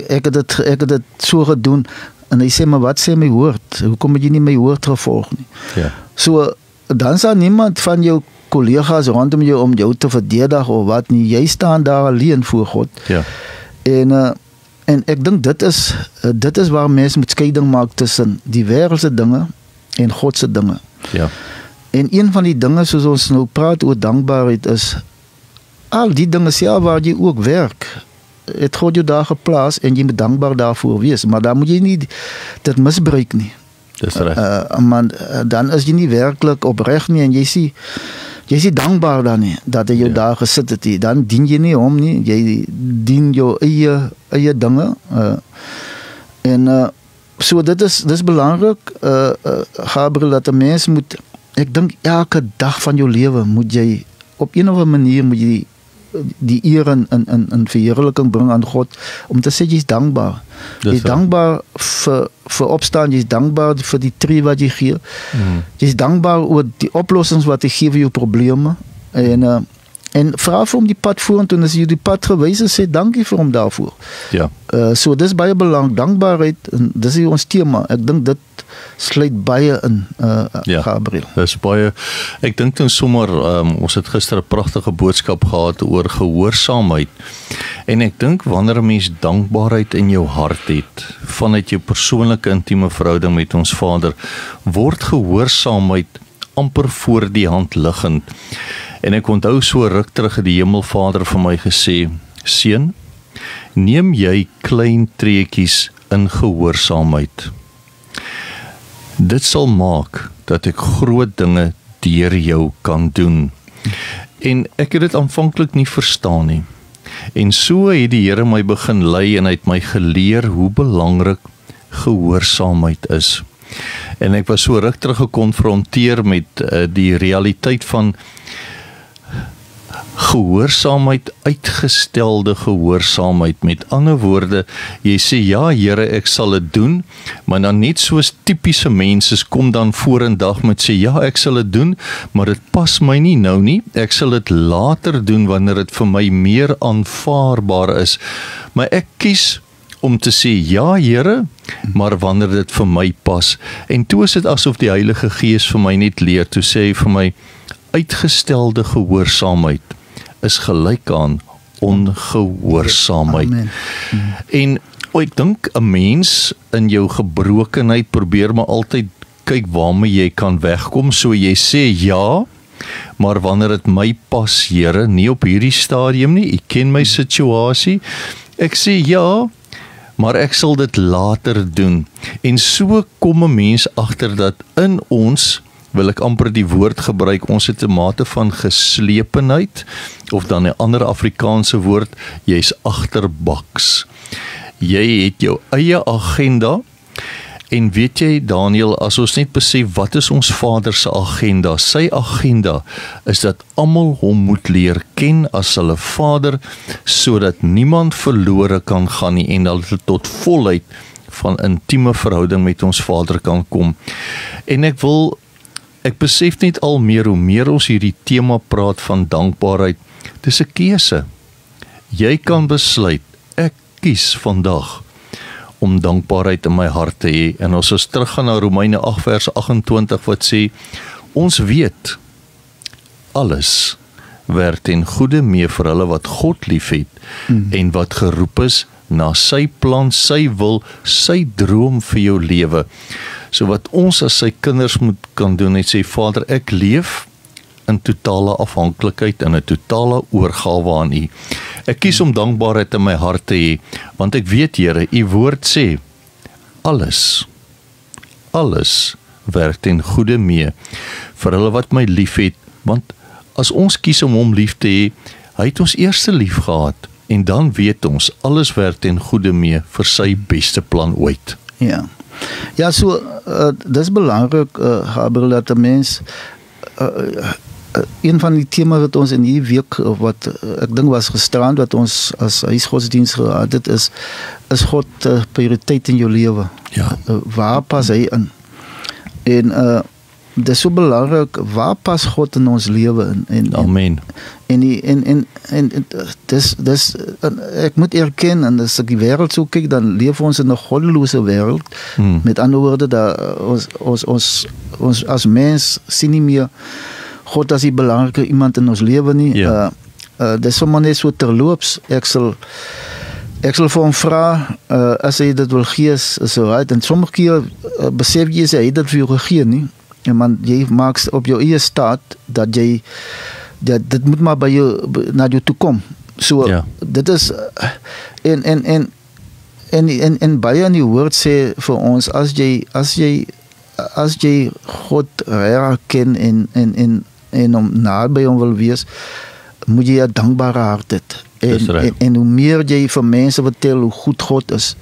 Ek het dit so gedoen, en hy sê, maar wat sê my woord? Hoekom het jy nie my woord gevolg nie? Ja. So, dan sal niemand van jou kollega's rondom jou om jou te verdedig of wat nie. Jy staan daar alleen voor God. Ja. En ek dink dit is waar mens moet skeiding maak tussen die wêreldse dinge en Godse dinge. Ja. En een van die dinge, soos ons nou praat oor dankbaarheid, is al die dinge self waar jy ook werk, het God jou daar geplaas en jy moet dankbaar daarvoor wees, maar dan moet jy nie dit misbruik nie. Dis reg. Man, dan is jy nie werklik opreg nie en jy is dankbaar dan nie dat hy jou daar gesit het nie. Dan dien jy nie hom nie, jy dien jou eie dinge. So dit is belangrik, Gabriel, dat 'n mens moet, ek dink elke dag van jou lewe moet jy op een of ander manier moet jy die eer en verheerliking bring aan God, om te sê jy is dankbaar. Jy is dankbaar vir opstaan, jy is dankbaar vir die tree wat jy gee. Jy is dankbaar oor die oplossings wat hy gee vir jou probleme. En vra vir hom die pad vorentoe, en as jy die pad gewys is, sê dankie vir hom daarvoor. Ja. So dis baie belangrik, dankbaarheid, en dis hier ons tema. Ek dink dit sluit baie in, Gabriel. Dis baie, ek dink dan sommer, ons het gister 'n pragtige boodskap gehad oor gehoorsaamheid, en ek dink wanneer 'n mens dankbaarheid in jou hart het, vanuit jou persoonlike intieme verhouding met ons Vader, word gehoorsaamheid amper voor die hand liggend. En ek onthou so ruk terug het die Hemelvader vir my gesê, seun, neem jy klein treetjies in gehoorsaamheid. Dit sal maak dat ek groot dinge deur jou kan doen. En ek het dit aanvanklik nie verstaan nie. En so het die Here my begin lei en hy het my geleer hoe belangrik gehoorsaamheid is. En ek was so ruk terug gekonfronteer met die realiteit van gehoorsaamheid, uitgestelde gehoorsaamheid. Met ander woorde, jy sê, ja Here, ek sal dit doen, maar dan net soos typiese mense kom dan vorendag met sê, ja, ek sal dit doen, maar dit pas my nie nou nie, ek sal dit later doen, wanneer dit vir my meer aanvaarbaar is. Maar ek kies om te sê, ja Here, maar wanneer dit vir my pas. En toe is dit asof die Heilige Gees vir my net leer, toe sê hy vir my, uitgestelde gehoorsaamheid is gelyk aan ongehoorsaamheid. Amen. En ek dink 'n mens in jou gebrokenheid probeer maar altyd kyk waarmee jy kan wegkom, so jy sê ja, maar wanneer dit my pas, Here, nie op hierdie stadium nie, ek ken my situasie, ek sê ja, maar ek sal dit later doen. En so kom 'n mens agter dat in ons, wil ek amper die woord gebruik, ons het 'n mate van geslepenheid, of dan 'n ander Afrikaanse woord, jy's agterbaks. Jy het jou eie agenda, en weet jy Daniel, as ons net besef, wat is ons Vader se agenda? Sy agenda is dat almal hom moet leer ken as hulle Vader, sodat niemand verlore kan gaan nie, en dat hulle tot volheid van intieme verhouding met ons Vader kan kom. En ek besef net al meer, hoe meer ons hierdie tema praat van dankbaarheid, dis 'n keuse. Jy kan besluit, ek kies vandag om dankbaarheid in my hart te hê. En as ons teruggaan na Romeine 8 vers 28 wat sê, ons weet, alles werk ten goeie mee vir hulle wat God liefhet, en wat geroep is na sy plan, sy wil, sy droom vir jou lewe. So wat ons as sy kinders moet kan doen, en sê, Vader, ek leef in totale afhanklikheid, en 'n totale oorgawe aan U. Ek kies om dankbaarheid in my hart te hê, want ek weet, Here, U woord sê, alles werk ten goeie mee vir hulle wat my liefhet, want as ons kies om hom lief te hê, hy het ons eerste lief gehad, en dan weet ons, alles werk ten goeie mee vir sy beste plan ooit. Ja, so, dis belangrik, Gabriel, dat 'n mens, een van die thema wat ons in hierdie week, wat ek dink was gisterand, wat ons as huisgodsdienst gehad het, is God prioriteit in jou lewe. Ja. Waar pas hy in? En dit is so belangrik, waar pas God in ons lewe in? Amen. En dis ek moet erken, en as ek die wêreld so kyk, dan leef ons in 'n goddelose wêreld. Met ander woorde, ons as mens sien nie meer God as die belangrike iemand in ons lewe nie. Dis sommer net so terloops, ek sal vir hom vra, as hy dit wil gee, is right, en sommige keer besef jy, hy het dit vir jou gegee nie, en man, jy maak op jou eie staat, dat jy dit moet maar by jou na jou toe kom. So dit is en baie in die woord sê vir ons as jy God herken en om naby hom wil wees, moet jy 'n dankbare hart hê. En hoe meer jy vir mense vertel hoe goed God is,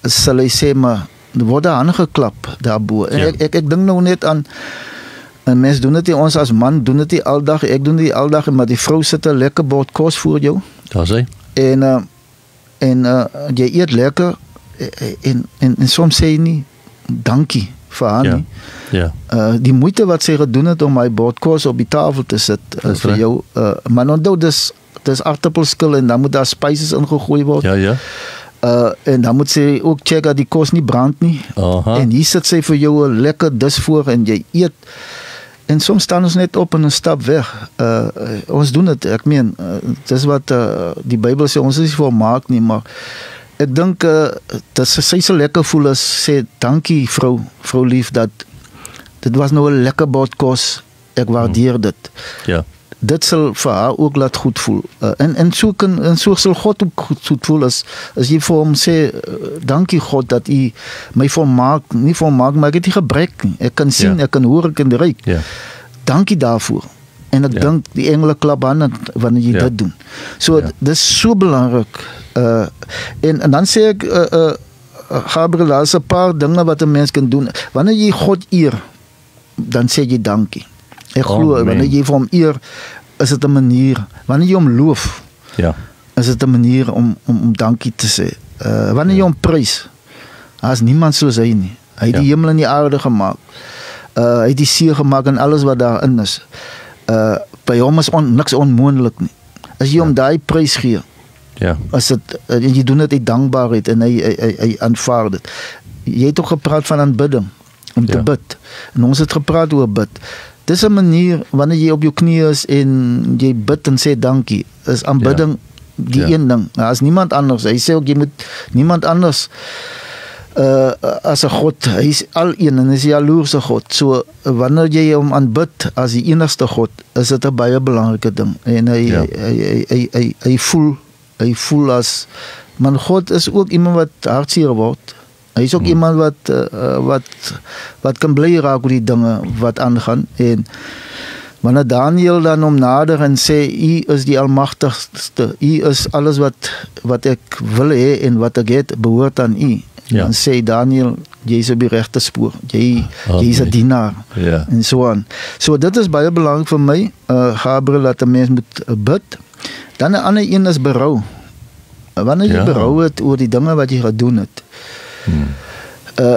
sal hy sê maar word aangeklap daarbo. En ek dink nou net aan en mense doen dit nie, ons as man doen dit nie aldag, ek doen dit aldag, maar die vrou sit 'n lekker bord kos voor jou. Daar's hy. En jy eet lekker en soms sê jy nie dankie vir haar nie. Ja. Die moeite wat sy gedoen het om my bord kos op die tafel te sit vir jou, maar onthou dis aardappelskil en dan moet daar spices ingegooi word. Ja. En dan moet sy ook check dat die kos nie brand nie. En hier sit sy vir jou 'n lekker dis voor en jy eet. En soms staan ons net op en ons stap weg. Ons doen dit, ek meen, dis wat die Bybel sê, ons is nie volmaak nie, maar ek dink dat sy so lekker voel as sê, dankie vrou lief, dat dit was nou 'n lekker bord kos, ek waardeer dit. Ja. Dit sal vir haar ook laat goed voel. En so sal God ook goed voel as jy vir hom sê, dankie God dat u my nie volmaak, maar ek het nie gebrek nie. Ek kan sien, ek kan hoor, ek kan ruik. Ja. Dankie daarvoor. En ek dink die engele klap hande wanneer jy dit doen. So dis so belangrik. En dan sê ek Gabriel, daar is 'n paar dinge wat 'n mens kan doen. Wanneer jy God eer, dan sê jy dankie. Ek glo, wanneer jy vir hom eer, is dit 'n manier. Wanneer jy hom loof, is dit 'n manier om dankie te sê. Wanneer jy hom prys, daar is niemand soos hy nie. Hy het die hemel en die aarde gemaak. Hy het die see gemaak en alles wat daarin is. By hom is niks onmoontlik nie. As jy hom daai prys gee, as dit, en jy doen dit uit dankbaarheid en hy aanvaar dit. Jy het ook gepraat van aanbidding, om te bid. En ons het gepraat oor bid. Dis 'n manier, wanneer jy op jou knieë is en jy bid en sê dankie, is aanbidding die een ding. Daar is niemand anders. Hy sê ook, jy moet niemand anders as 'n God, hy is al een en hy is die jaloerse God. So, wanneer jy hom aanbid as die enigste God, is dit 'n baie belangrike ding. En hy voel as, maar God is ook iemand wat hartseer word. Hy is ook iemand wat kan bly raak oor die dinge wat aangaan. En wanneer Daniel dan hom nader en sê, U is die almagtigste, U is alles wat ek wil hê en wat ek het, behoort aan U. Dan sê Daniel, jy is op die regte spoor. Jy is 'n dienaar. En so aan. So dit is baie belangrik vir my, Gabriel, dat 'n mens moet bid. Dan 'n ander een is berou. Wanneer jy berou het oor die dinge wat jy gedoen het,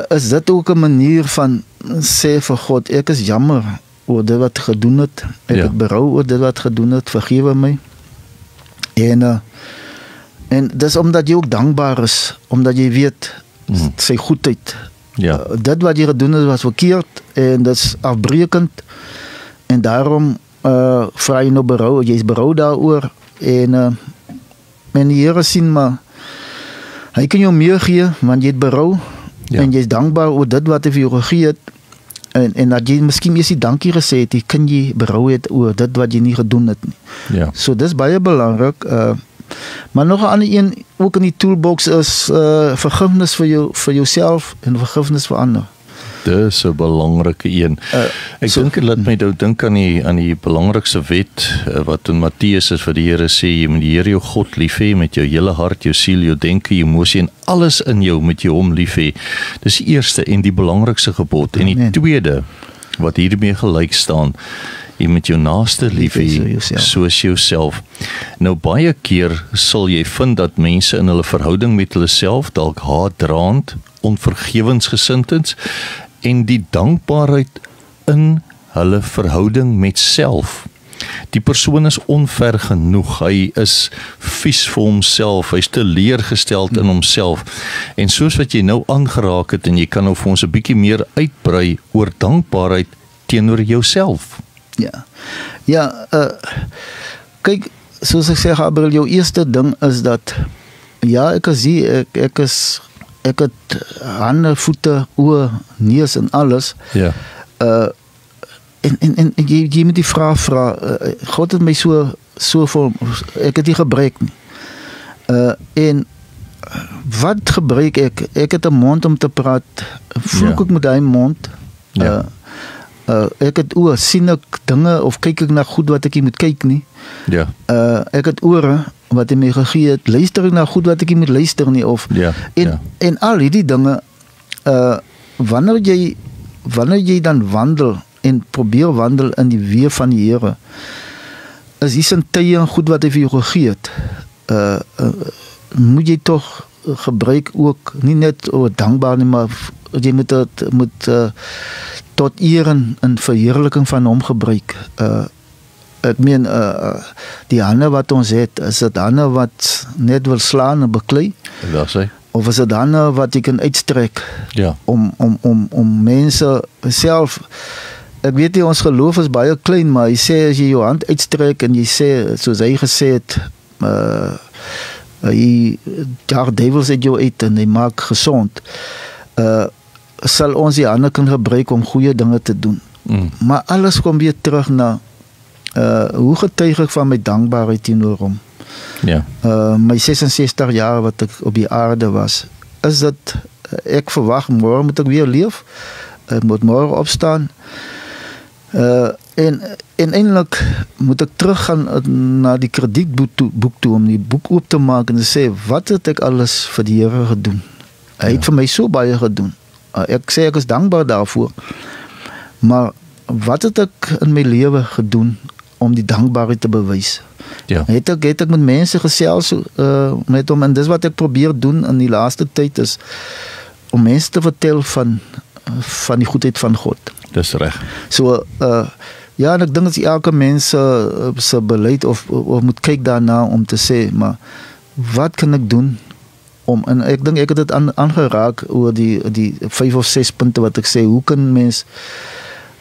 is dit ook 'n manier van sê vir God, ek is jammer oor dit wat gedoen het. Ek het berou oor dit wat gedoen het. Vergewe my. En dis omdat jy ook dankbaar is, omdat jy weet sy goedheid. Dit wat jy gedoen het was verkeerd en dit is afbreekend en daarom vra jy nou berou, jy is berou daaroor en die Here sien maar hy kan jou meer gee, want jy het berou en jy is dankbaar oor dit wat hy vir jou gegee het en dat jy miskien eers die dankie gesê het, kan jy berou het oor dit wat jy nie gedoen het nie. So dis baie belangrik. Maar nog 'n ander een ook in die toolbox is vergifnis vir jouself en vergifnis vir ander. Dis 'n belangrike een. Ek dink dit laat my nou dink aan die belangrikste wet wat in Matteus is, wat die Here sê, jy moet die Here jou God lief hê met jou hele hart, jou siel, jou denke, jou emosie en alles in jou met jou hom lief hê. Dis die eerste en die belangrikste gebod. En die tweede wat hiermee gelyk staan, jy moet jou naaste lief hê soos jouself. Nou baie keer sal jy vind dat mense in hulle verhouding met hulle self dalk haatdraand, onvergewensgesind is en die dankbaarheid in hulle verhouding met self. Die persoon is onver genoeg, hy is vies vir homself, hy is teleurgesteld in homself. En soos wat jy nou aangeraak het, en jy kan nou vir ons 'n bietjie meer uitbrei oor dankbaarheid teenoor jouself. Kyk, soos ek sê, Gabriel, jou eerste ding is dat, ek het hande, voete, oë, neus en alles. en jy moet die vraag vra, God het my so vol, ek het nie gebruik nie. En wat gebruik ek? Ek het 'n mond om te praat. Vloek ek met daai mond? Ek het oë, sien ek dinge of kyk ek na goed wat ek nie moet kyk nie? Ja. Ek het ore wat hy my gegee het. Luister ek na goed wat ek nie moet luister nie of en al hierdie dinge wanneer jy dan wandel en probeer wandel in die weë van die Here, is die sintuie en goed wat hy vir jou gegee het, moet jy tog gebruik ook, nie net dankbaar nie, maar jy moet tot eer en verheerliking van hom gebruik. Ek meen, die hande wat ons het, is dit hande wat net wil slaan en beklei? Dat sê. Of is dit hande wat jy kan uitstrek om mense self. Ek weet nie, ons geloof is baie klein, maar hy sê as jy jou hand uitstrek en jy sê, soos hy gesê het, hy jaar duivels uit jou uit en hy maak gesond, sal ons die hande kan gebruik om goeie dinge te doen. Maar alles kom weer terug na hoe getuig ek van my dankbaarheid teenoor hom. My 66 jaar wat ek op die aarde was, is dit, ek verwag, môre moet ek weer leef, ek moet môre opstaan, en eintlik moet ek teruggaan na die kredietboek toe om die boek oop te maak en te sê, wat het ek alles vir die Here gedoen? Hy het vir my so baie gedoen. Ek sê ek is dankbaar daarvoor. Maar wat het ek in my lewe gedoen om die dankbaarheid te bewys? Het ek met mense gesels met hom, en dis wat ek probeer doen in die laaste tyd, is om mense te vertel van die goedheid van God. Dis reg. So, en ek dink dat elke mens se beleid of moet kyk daarna om te sê, maar wat kan ek doen en ek dink ek het dit aangeraak oor die 5 of 6 punte wat ek sê, hoe kan mens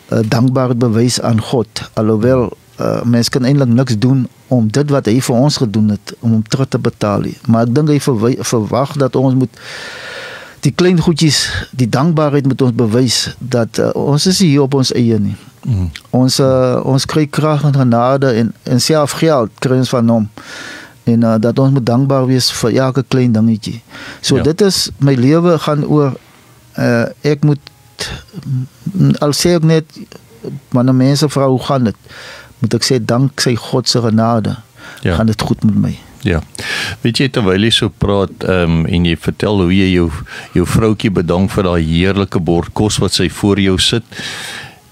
dankbaarheid bewys aan God, alhoewel mens kan eintlik niks doen om dit wat hy vir ons gedoen het, om hom terug te betaal. Maar ek dink hy verwag dat ons moet die klein goedjies, die dankbaarheid moet ons bewys, dat ons is hier op ons eie nie. Ons kry krag en genade en self geld kry ons van hom. En dat ons moet dankbaar wees vir elke klein dingetje. So dit is, my lewe gaan oor, ek moet, al sê ek net, wanneer mense vra hoe gaan dit, moet ek sê, dank sy God se genade, gaan dit goed met my. Ja, weet jy, terwyl jy so praat en jy vertel hoe jy jou vroukie bedank vir daai heerlike bord kos wat sy voor jou sit,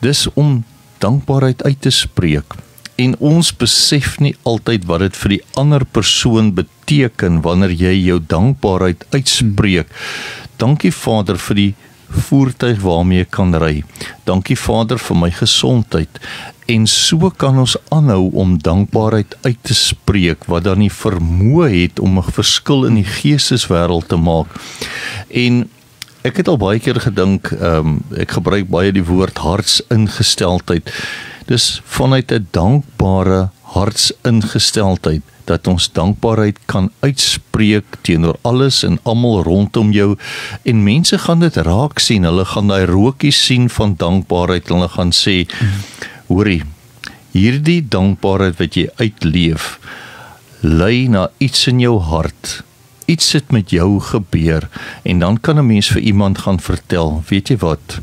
dis om dankbaarheid uit te spreek. En ons besef nie altyd wat dit vir die ander persoon beteken wanneer jy jou dankbaarheid uitspreek. Dankie Vader vir die voertuig waarmee ek kan ry. Dankie Vader vir my gesondheid. En so kan ons aanhou om dankbaarheid uit te spreek, wat dan die vermoë het om 'n verskil in die geesteswêreld te maak. En ek het al baie keer gedink, ek gebruik baie die woord hartsingesteldheid. Dus vanuit 'n dankbare hartsingesteldheid, dat ons dankbaarheid kan uitspreek teenoor alles en almal rondom jou, en mense gaan dit raak sien, hulle gaan daai rookies sien van dankbaarheid, hulle gaan sê, hoorie, hierdie dankbaarheid wat jy uitleef, lei na iets in jou hart, iets het met jou gebeur, en dan kan 'n mens vir iemand gaan vertel, weet jy wat,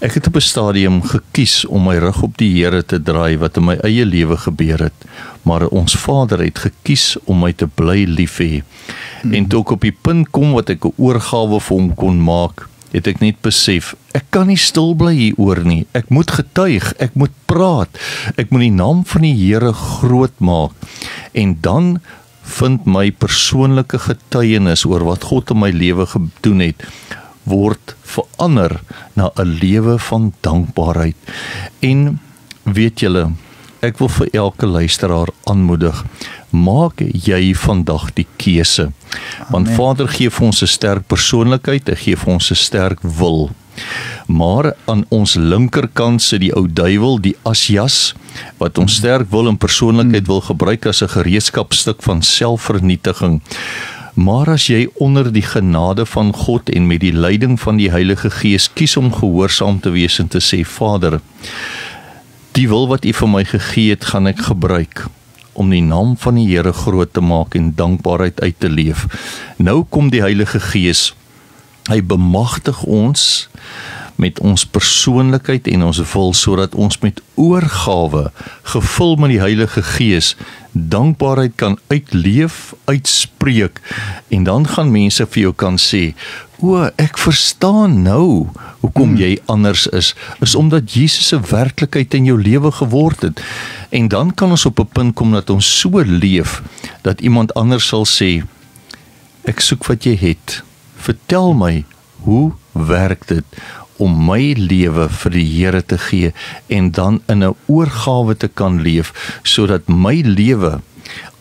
ek het op 'n stadium gekies om my rug op die Here te draai wat in my eie lewe gebeur het, maar ons Vader het gekies om my te bly lief hê. En toe ek op die punt kom wat ek 'n oorgawe vir hom kon maak, het ek net besef, ek kan nie stil bly hieroor nie, ek moet getuig, ek moet praat, ek moet die naam van die Here groot maak, en dan vind my persoonlike getuienis oor wat God in my lewe gedoen het, word verander na 'n lewe van dankbaarheid. En weet julle, ek wil vir elke luisteraar aanmoedig, maak jy vandag die keuse. Want Vader gee vir ons 'n sterk persoonlikheid, hy gee vir ons 'n sterk wil. Maar aan ons linkerkant sit die ou duiwel, die asjas, wat ons sterk wil en persoonlikheid wil gebruik as 'n gereedskapstuk van selfvernietiging. Maar as jy onder die genade van God en met die leiding van die Heilige Gees kies om gehoorsaam te wees en te sê, Vader, Die wil wat U vir my gegee het, gaan ek gebruik om die naam van die Here groot te maak en dankbaarheid uit te leef. Nou kom die Heilige Gees. Hy bemagtig ons met ons persoonlikheid en ons wil, sodat ons met oorgawe, gevul met die Heilige Gees, dankbaarheid kan uitleef, uitspreek, en dan gaan mense vir jou kan sê, o, ek verstaan nou hoekom jy anders is omdat Jesus se werklikheid in jou lewe geword het. En dan kan ons op 'n punt kom dat ons so leef, dat iemand anders sal sê, ek soek wat jy het, vertel my, hoe werk dit om my lewe vir die Here te gee en dan in 'n oorgawe te kan leef, sodat my lewe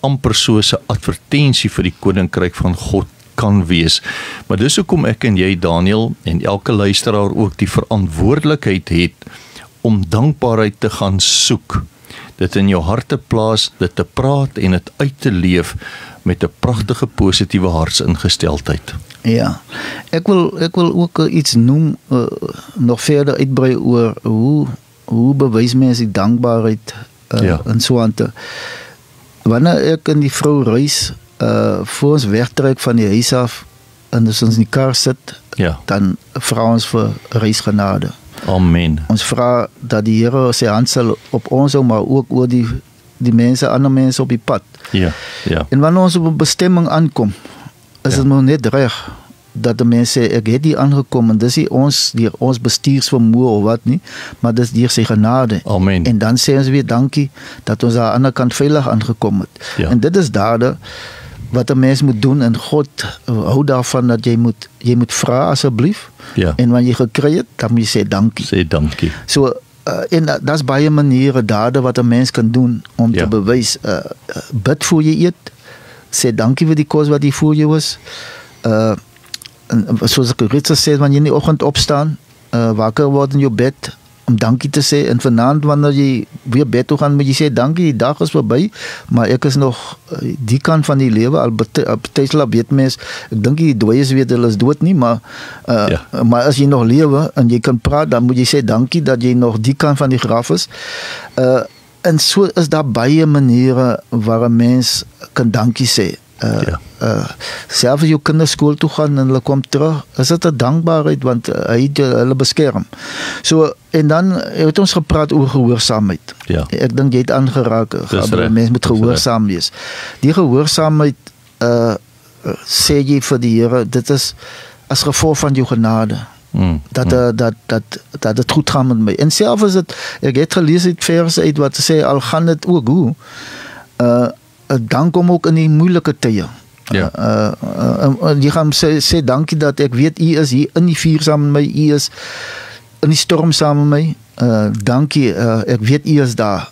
amper soos 'n advertensie vir die koninkryk van God kan wees. Maar dis hoekom ek en jy, Daniel, en elke luisteraar ook die verantwoordelikheid het om dankbaarheid te gaan soek, dit in jou hart te plaas, dit te praat en dit uit te leef met 'n pragtige positiewe hartsingesteldheid. Ja, ek wil ook iets noem, nog verder uitbrei oor hoe bewys mense die dankbaarheid in so aan te. Wanneer ek en die vrou reis, voor ons wegtrek van die huis af en as ons in die kar sit, dan vra ons vir reisgenade. Amen. Ons vra dat die Here sy hand sal op ons hou, maar ook oor die mense, ander mense op die pad. Ja. En wanneer ons op 'n bestemming aankom, is dit nog net reg dat die mense sê, ek het hier aangekom, en dis nie ons bestuursvermoë of wat nie, maar dis deur sy genade. Amen. En dan sê ons weer dankie dat ons aan die ander kant veilig aangekom het. Ja. En dit is dade wat 'n mens moet doen, en God hou daarvan dat jy moet vra asseblief. Ja. En wanneer jy gekry het, dan moet jy sê dankie. Sê dankie. So en daar's baie maniere, dade wat 'n mens kan doen om te bewys. Bid voor jy eet, sê dankie vir die kos wat hier voor jou is. En soos ek reeds gesê het, wanneer jy in die oggend opstaan, wakker word in jou bed, om dankie te sê, en vanaand wanneer jy weer bed toe gaan, moet jy sê dankie, die dag is verby, maar ek is nog die kant van die lewe, al betydsel weet mens, ek dink die dooies weet hulle is dood nie, maar maar as jy nog lewe en jy kan praat, dan moet jy sê dankie dat jy nog die kant van die graf is. En so is daar baie maniere waar 'n mens kan dankie sê. Selfs as jou kinders skool toe gaan en hulle kom terug, is dit 'n dankbaarheid, want hy het hulle beskerm. So, en dan het ons gepraat oor gehoorsaamheid. Ja. Ek dink jy het aangeraak, mens moet gehoorsaam wees. Die gehoorsaamheid, sê jy vir die Here, dit is as gevolg van jou genade. Dat het goed gaan met my. En self is dit, ek het gelees uit verse uit wat sê, al gaan dit ook hoe, dank hom ook in die moeilike tye. Jy gaan sê dankie dat ek weet u is hier in die vuur saam met my, u is in die storm saam met my. Dankie, ek weet u is daar.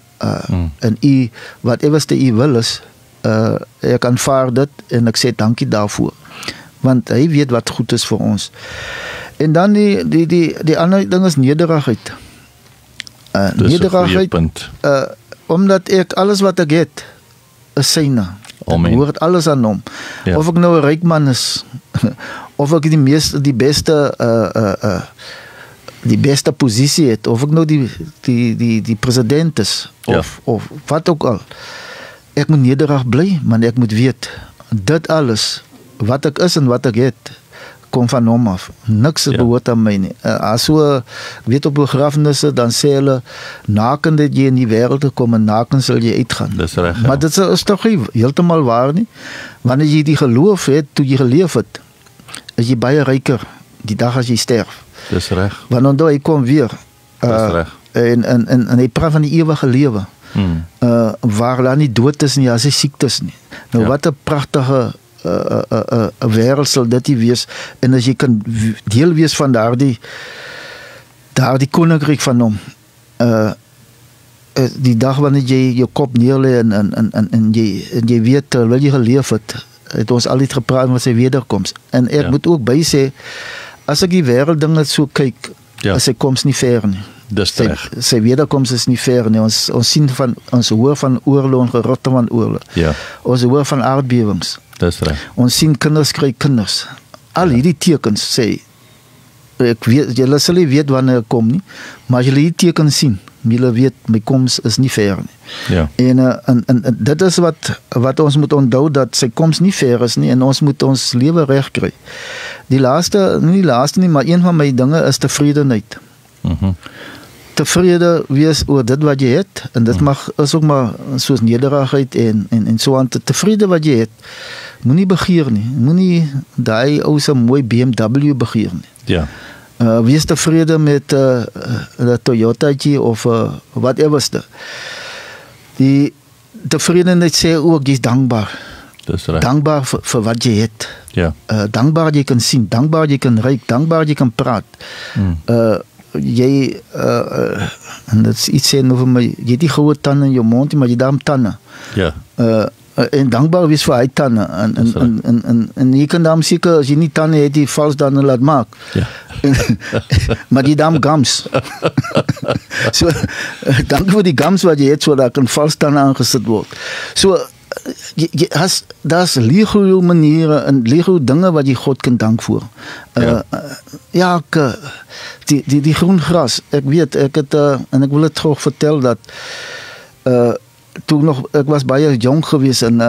En u, whatever u wil is, ek aanvaar dit en ek sê dankie daarvoor. Want hy weet wat goed is vir ons. En dan die ander ding is nederigheid. Nederigheid, omdat ek alles wat ek het, is syne. Ek hoort alles aan hom. Ja. Of ek nou 'n ryk man is, of ek die beste posisie het, of ek nou die president is, of wat ook al. Ek moet nederig bly, maar ek moet weet, dit alles, wat ek is en wat ek het, kom van hom af. Niks behoort aan my nie. As so, weet op begrafnisse, dan sê hulle, naken dat jy in die wêreld te kom en naken sal jy uitgaan. Dis reg. Maar dit is toch heeltemal waar nie. Wanneer jy die geloof het, toe jy geleef het, is jy baie ryker die dag as jy sterf. Dis reg. Want dan hy kom weer. Dis reg. En hy praat van die ewige lewe. Waar daar nie dood is nie, as hy siektes nie. Nou wat 'n pragtige 'n wêreld sal dit wees, en as jy kan deel wees van daardie koninkryk van hom, die dag wanneer jy jou kop neerlê en jy weet, terwyl jy geleef het ons altyd gepraat met sy wederkoms, en ek moet ook by sê, as ek die wêreld dinge so kyk, is sy koms nie ver nie. Sy wederkoms is nie ver nie. Ons hoor van oorlog en geruchte van oorlog. Ons hoor van aardbewings. Dis reg. Ons sien kinders kry kinders. Al hierdie tekens sê, ek weet, julle sal nie weet wanneer ek kom nie, maar as julle hierdie tekens sien, Julle weet, my koms is nie ver nie. Ja. En dit is wat ons moet onthou, dat sy koms nie ver is nie, en ons moet ons lewe reg kry. Nie die laaste nie, maar een van my dinge is tevredenheid. Tevrede wees oor dit wat jy het, en dit is ook maar soos nederigheid en so aan. Tevrede wat jy het, moenie begeer nie, moenie daai ou se mooi BMW begeer nie. Ja. Wees tevrede met 'n Toyotaatjie of whateverste. Die tevredenheid sê ook jy's dankbaar. Dis reg. Dankbaar vir wat jy het. Ja. Dankbaar jy kan sien, dankbaar jy kan ruik, dankbaar jy kan praat. Jy en dit is iets sê nou vir my, jy het die goue tande in jou mond, maar jy daarom tande. Ja. En dankbaar wees vir hy tande. En jy kan daarom seker, as jy nie tande het, die vals tande laat maak. Ja. Maar die daarom gums. So, dank vir die gums wat jy het, so dat kan vals tande aangesit word. So, daar's legio maniere en legio dinge wat jy God kan dank voor. Ja, die groen gras, ek weet, ek het, en ek wil het toch vertel dat, toe ek was baie jong gewees en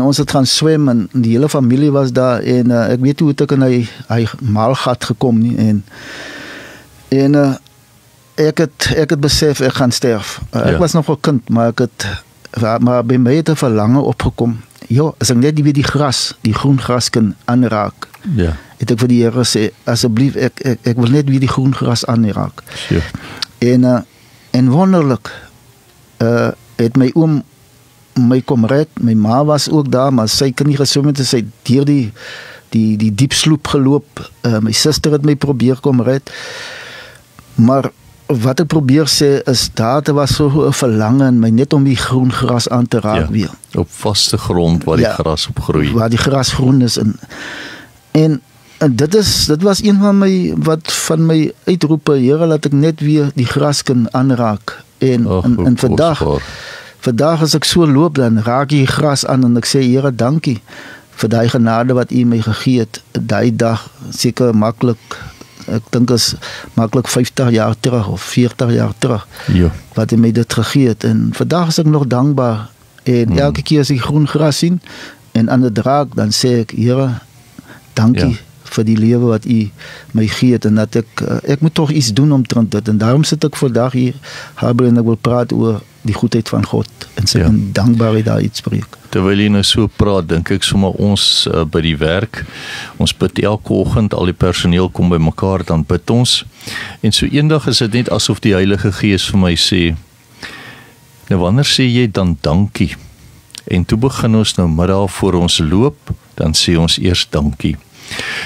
ons het gaan swem en die hele familie was daar en ek weet hoe het ek in hy maalgat gekom nie en ek het besef ek gaan sterf. Ek was nog 'n kind, maar by my het 'n verlange opgekom. Ja, as ek net die groen gras kan aanraak. Ja. Het ek vir die Here sê, asseblief ek wil net weer die groen gras aanraak. Sure. En wonderlik het my oom my kom red. My ma was ook daar, maar sy kan nie geswem het, sy het deur die diep sloep geloop. My suster het my probeer kom red. Maar wat ek probeer sê is, daar was so 'n verlange in my net om die groen gras aan te raak weer. Op vaste grond waar die gras op groei. Waar die gras groen is. En dit was een van my uitroepe, Here, laat ek net weer die gras kan aanraak. En vandag as ek so loop, dan raak jy gras aan en ek sê, Here, dankie vir die genade wat U my gegee het. Die dag, seker maklik, ek dink is maklik 50 jaar terug of 40 jaar terug, wat U my dit gegee het. En vandag is ek nog dankbaar. En elke keer as ek groen gras sien en aan die draak, dan sê ek, Here, dankie vir die lewe wat U my gee het, en dat ek moet toch iets doen omtrent dit, en daarom sit ek vandag hier, en ek wil praat oor die goedheid van God, en sy kan dankbaarheid daar iets spreek. Terwyl jy nou so praat, dink ek sommer ons by die werk, ons bid elke oggend, al die personeel kom by mekaar, dan bid ons, en so eendag is dit net asof die Heilige Gees vir my sê, nou wanneer sê jy dan dankie? En toe begin ons nou middag voor ons loop, dan sê ons eers dankie.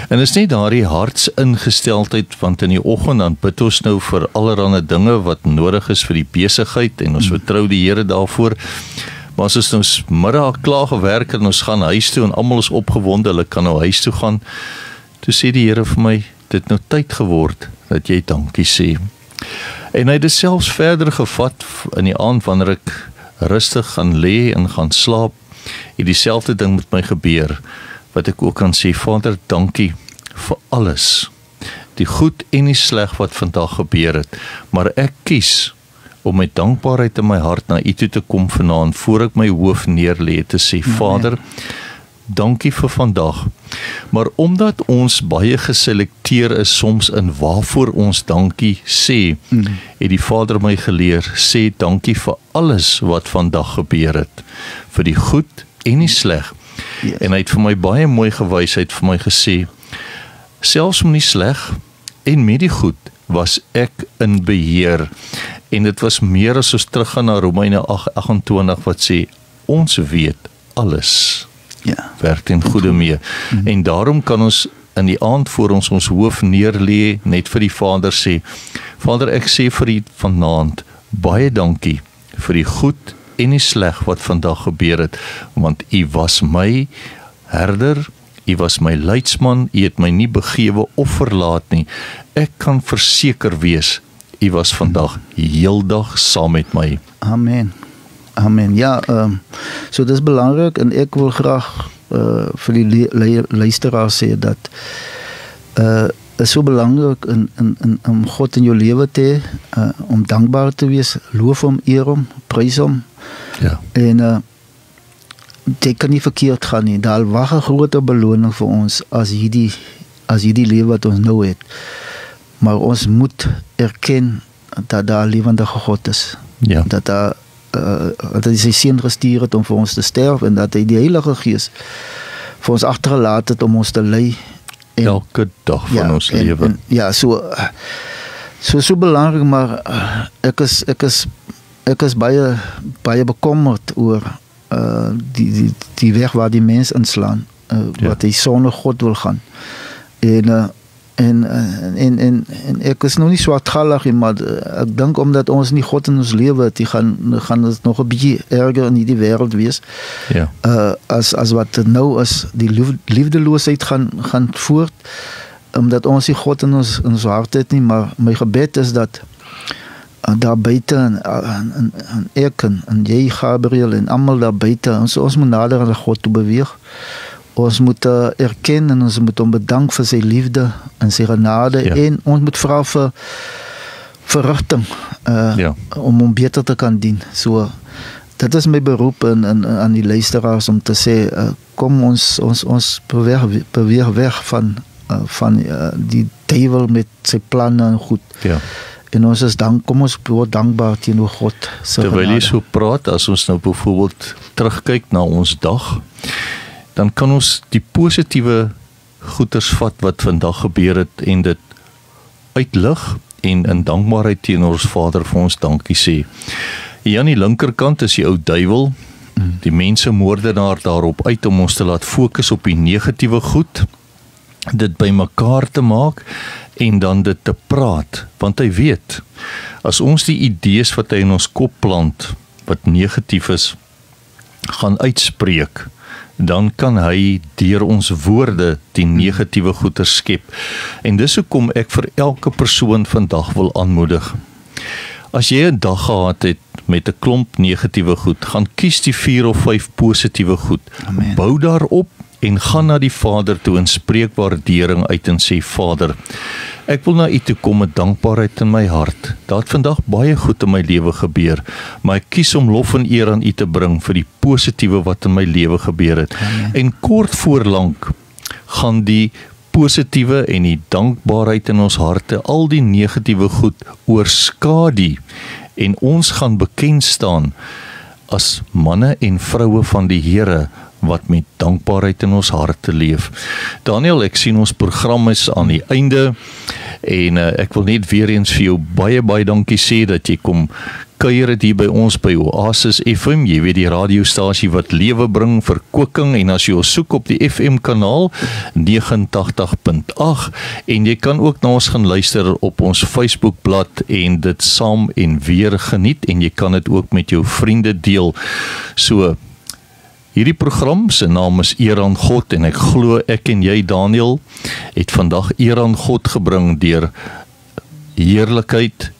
En is nie daardie hartsingesteldheid, want in die oggend dan bid ons nou vir allerlei dinge wat nodig is vir die besigheid, en ons vertrou die Here daarvoor. Maar as ons nou middag klaar gewerk en ons gaan huis toe en almal is opgewonde, hulle kan nou huis toe gaan, toe sê die Here vir my, dit nou tyd geword dat jy dankie sê. En hy het dit selfs verder gevat in die aand wanneer ek rustig gaan lê en gaan slaap, het dieselfde ding met my gebeur, wat ek ook kan sê, Vader, dankie vir alles, die goed en die sleg wat vandag gebeur het, maar ek kies om met dankbaarheid in my hart na U toe te kom vanaand, voor ek my hoof neerlê, te sê, Vader, dankie vir vandag, maar omdat ons baie geselekteer is soms in waarvoor ons dankie sê, het die Vader my geleer, sê dankie vir alles wat vandag gebeur het, vir die goed en die sleg. Yes. En hy het vir my baie mooi gewys, hy het vir my gesê, selfs met die sleg en met die goed was ek in beheer, en dit was meer as ons teruggaan na Romeine 8:28 wat sê, ons weet alles, werk ten goeie mee, en daarom kan ons in die aand voor ons hoof neerlê, net vir die Vader sê, Vader, ek sê vir U vanaand, baie dankie vir die goed en die sleg wat vandag gebeur het, want U was my herder, U was my leidsman, U het my nie begewe of verlaat nie, ek kan verseker wees, U was vandag heeldag saam met my. Amen. Amen. Ja, so dis belangrik, en ek wil graag vir die luisteraars sê dat is so belangrik om God in jou lewe te hê, om dankbaar te wees, loof hom, eer hom, prys hom. Ja. En jy kan nie verkeerd gaan nie. Daar wag 'n groter beloning vir ons as hierdie lewe wat ons nou het. Maar ons moet erken dat daar 'n lewendige God is. Ja. Dat hy sy seun gestuur het om vir ons te sterf en dat hy die Heilige Gees vir ons agtergelaat het om ons te lei elke dag van ons lewe. Ja, so belangrik, maar ek is baie bekommerd oor die weg waar die mens inslaan, wat hy sonder God wil gaan. En ek is nou nie swartgallig nie, maar ek dink omdat ons nie God in ons lewe het, gaan dit nog 'n bietjie erger in hierdie wêreld wees. Ja. As wat dit nou is, die liefdeloosheid gaan voort, omdat ons nie God in ons hart het nie, maar my gebed is dat daar buite en ek en jy, Gabriel, en almal daar buite, ons moet nader aan God toe beweeg. Ons moet erken en ons moet hom bedank vir sy liefde en sy genade, en ons moet vra vir rigting om hom beter te kan dien. So dit is my beroep aan die luisteraars om te sê, kom ons beweeg weg van die duiwel met sy planne en goed. Ja. En kom ons word dankbaar teenoor God se genade. Terwyl jy so praat, as ons nou byvoorbeeld terugkyk na ons dag, dan kan ons die positiewe goeders vat wat vandag gebeur het en dit uitlig en in dankbaarheid teenoor ons Vader vir ons dankie sê. Hier aan die linkerkant is die ou duiwel, die mensemoordenaar daarop uit om ons te laat fokus op die negatiewe goed, dit bymekaar te maak en dan dit te praat, want hy weet, as ons die idees wat hy in ons kop plant, wat negatief is, gaan uitspreek, dan kan hy deur ons woorde die negatiewe goeie skep. En dis hoekom ek vir elke persoon vandag wil aanmoedig. As jy 'n dag gehad het met 'n klomp negatiewe goed, gaan kies die 4 of 5 positiewe goed. Amen. Bou daarop en gaan na die Vader toe en spreek waardering uit en sê, Vader, ek wil na U toe kom met dankbaarheid in my hart. Daar het vandag baie goed in my lewe gebeur, maar ek kies om lof en eer aan U te bring vir die positiewe wat in my lewe gebeur het. Amen. En kort voorlank gaan die positiewe en die dankbaarheid in ons harte, al die negatiewe goed oorskadu, en ons gaan bekend staan as manne en vroue van die Here, wat met dankbaarheid in ons harte leef. Daniel, ek sien ons program is aan die einde, en ek wil net weer eens vir jou baie dankie sê, dat jy kom kuier het hier by ons by Oasis FM, jy weet die radiostasie wat lewe bring, verkoeking, en as jy ons soek op die FM kanaal 89.8, en jy kan ook na ons gaan luister op ons Facebookblad, en dit saam en weer geniet, en jy kan dit ook met jou vriende deel. So, hierdie program se naam is Eer aan God, en ek glo ek en jy, Daniel, het vandag eer aan God gebring deur heerlikheid,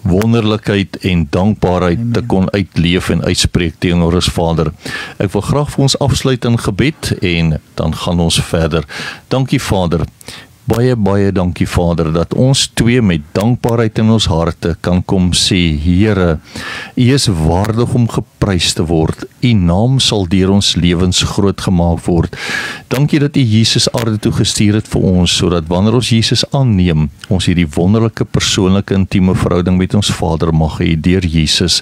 wonderlikheid en dankbaarheid te kon uitleef en uitspreek teenoor ons Vader. Ek wil graag vir ons afsluit in gebed en dan gaan ons verder. Dankie Vader, baie dankie Vader, dat ons twee met dankbaarheid in ons harte kan kom sê, Here, U is waardig om geprys te word, U naam sal deur ons lewens groot gemaak word. Dankie dat U Jesus aarde toe gestuur het vir ons, sodat wanneer ons Jesus aanneem, ons hierdie wonderlike persoonlike intieme verhouding met ons Vader mag hê deur Jesus.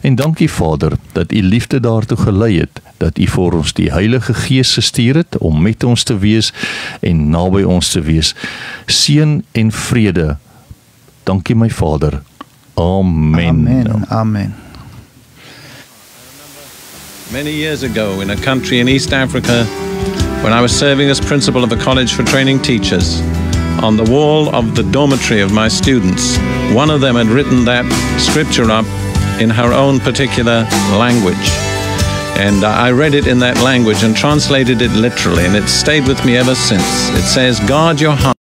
En dankie Vader, dat U liefde daartoe gelei het, dat U vir ons die Heilige Gees gestuur het, om met ons te wees en naby ons te wees. Seën en vrede. Dankie my Vader. Amen. Amen. Many years ago in a country in East Africa, when I was serving as principal of a college for training teachers, on the wall of the dormitory of my students, one of them had written that scripture up in her own particular language. And I read it in that language and translated it literally, and it's stayed with me ever since. It says, guard your heart.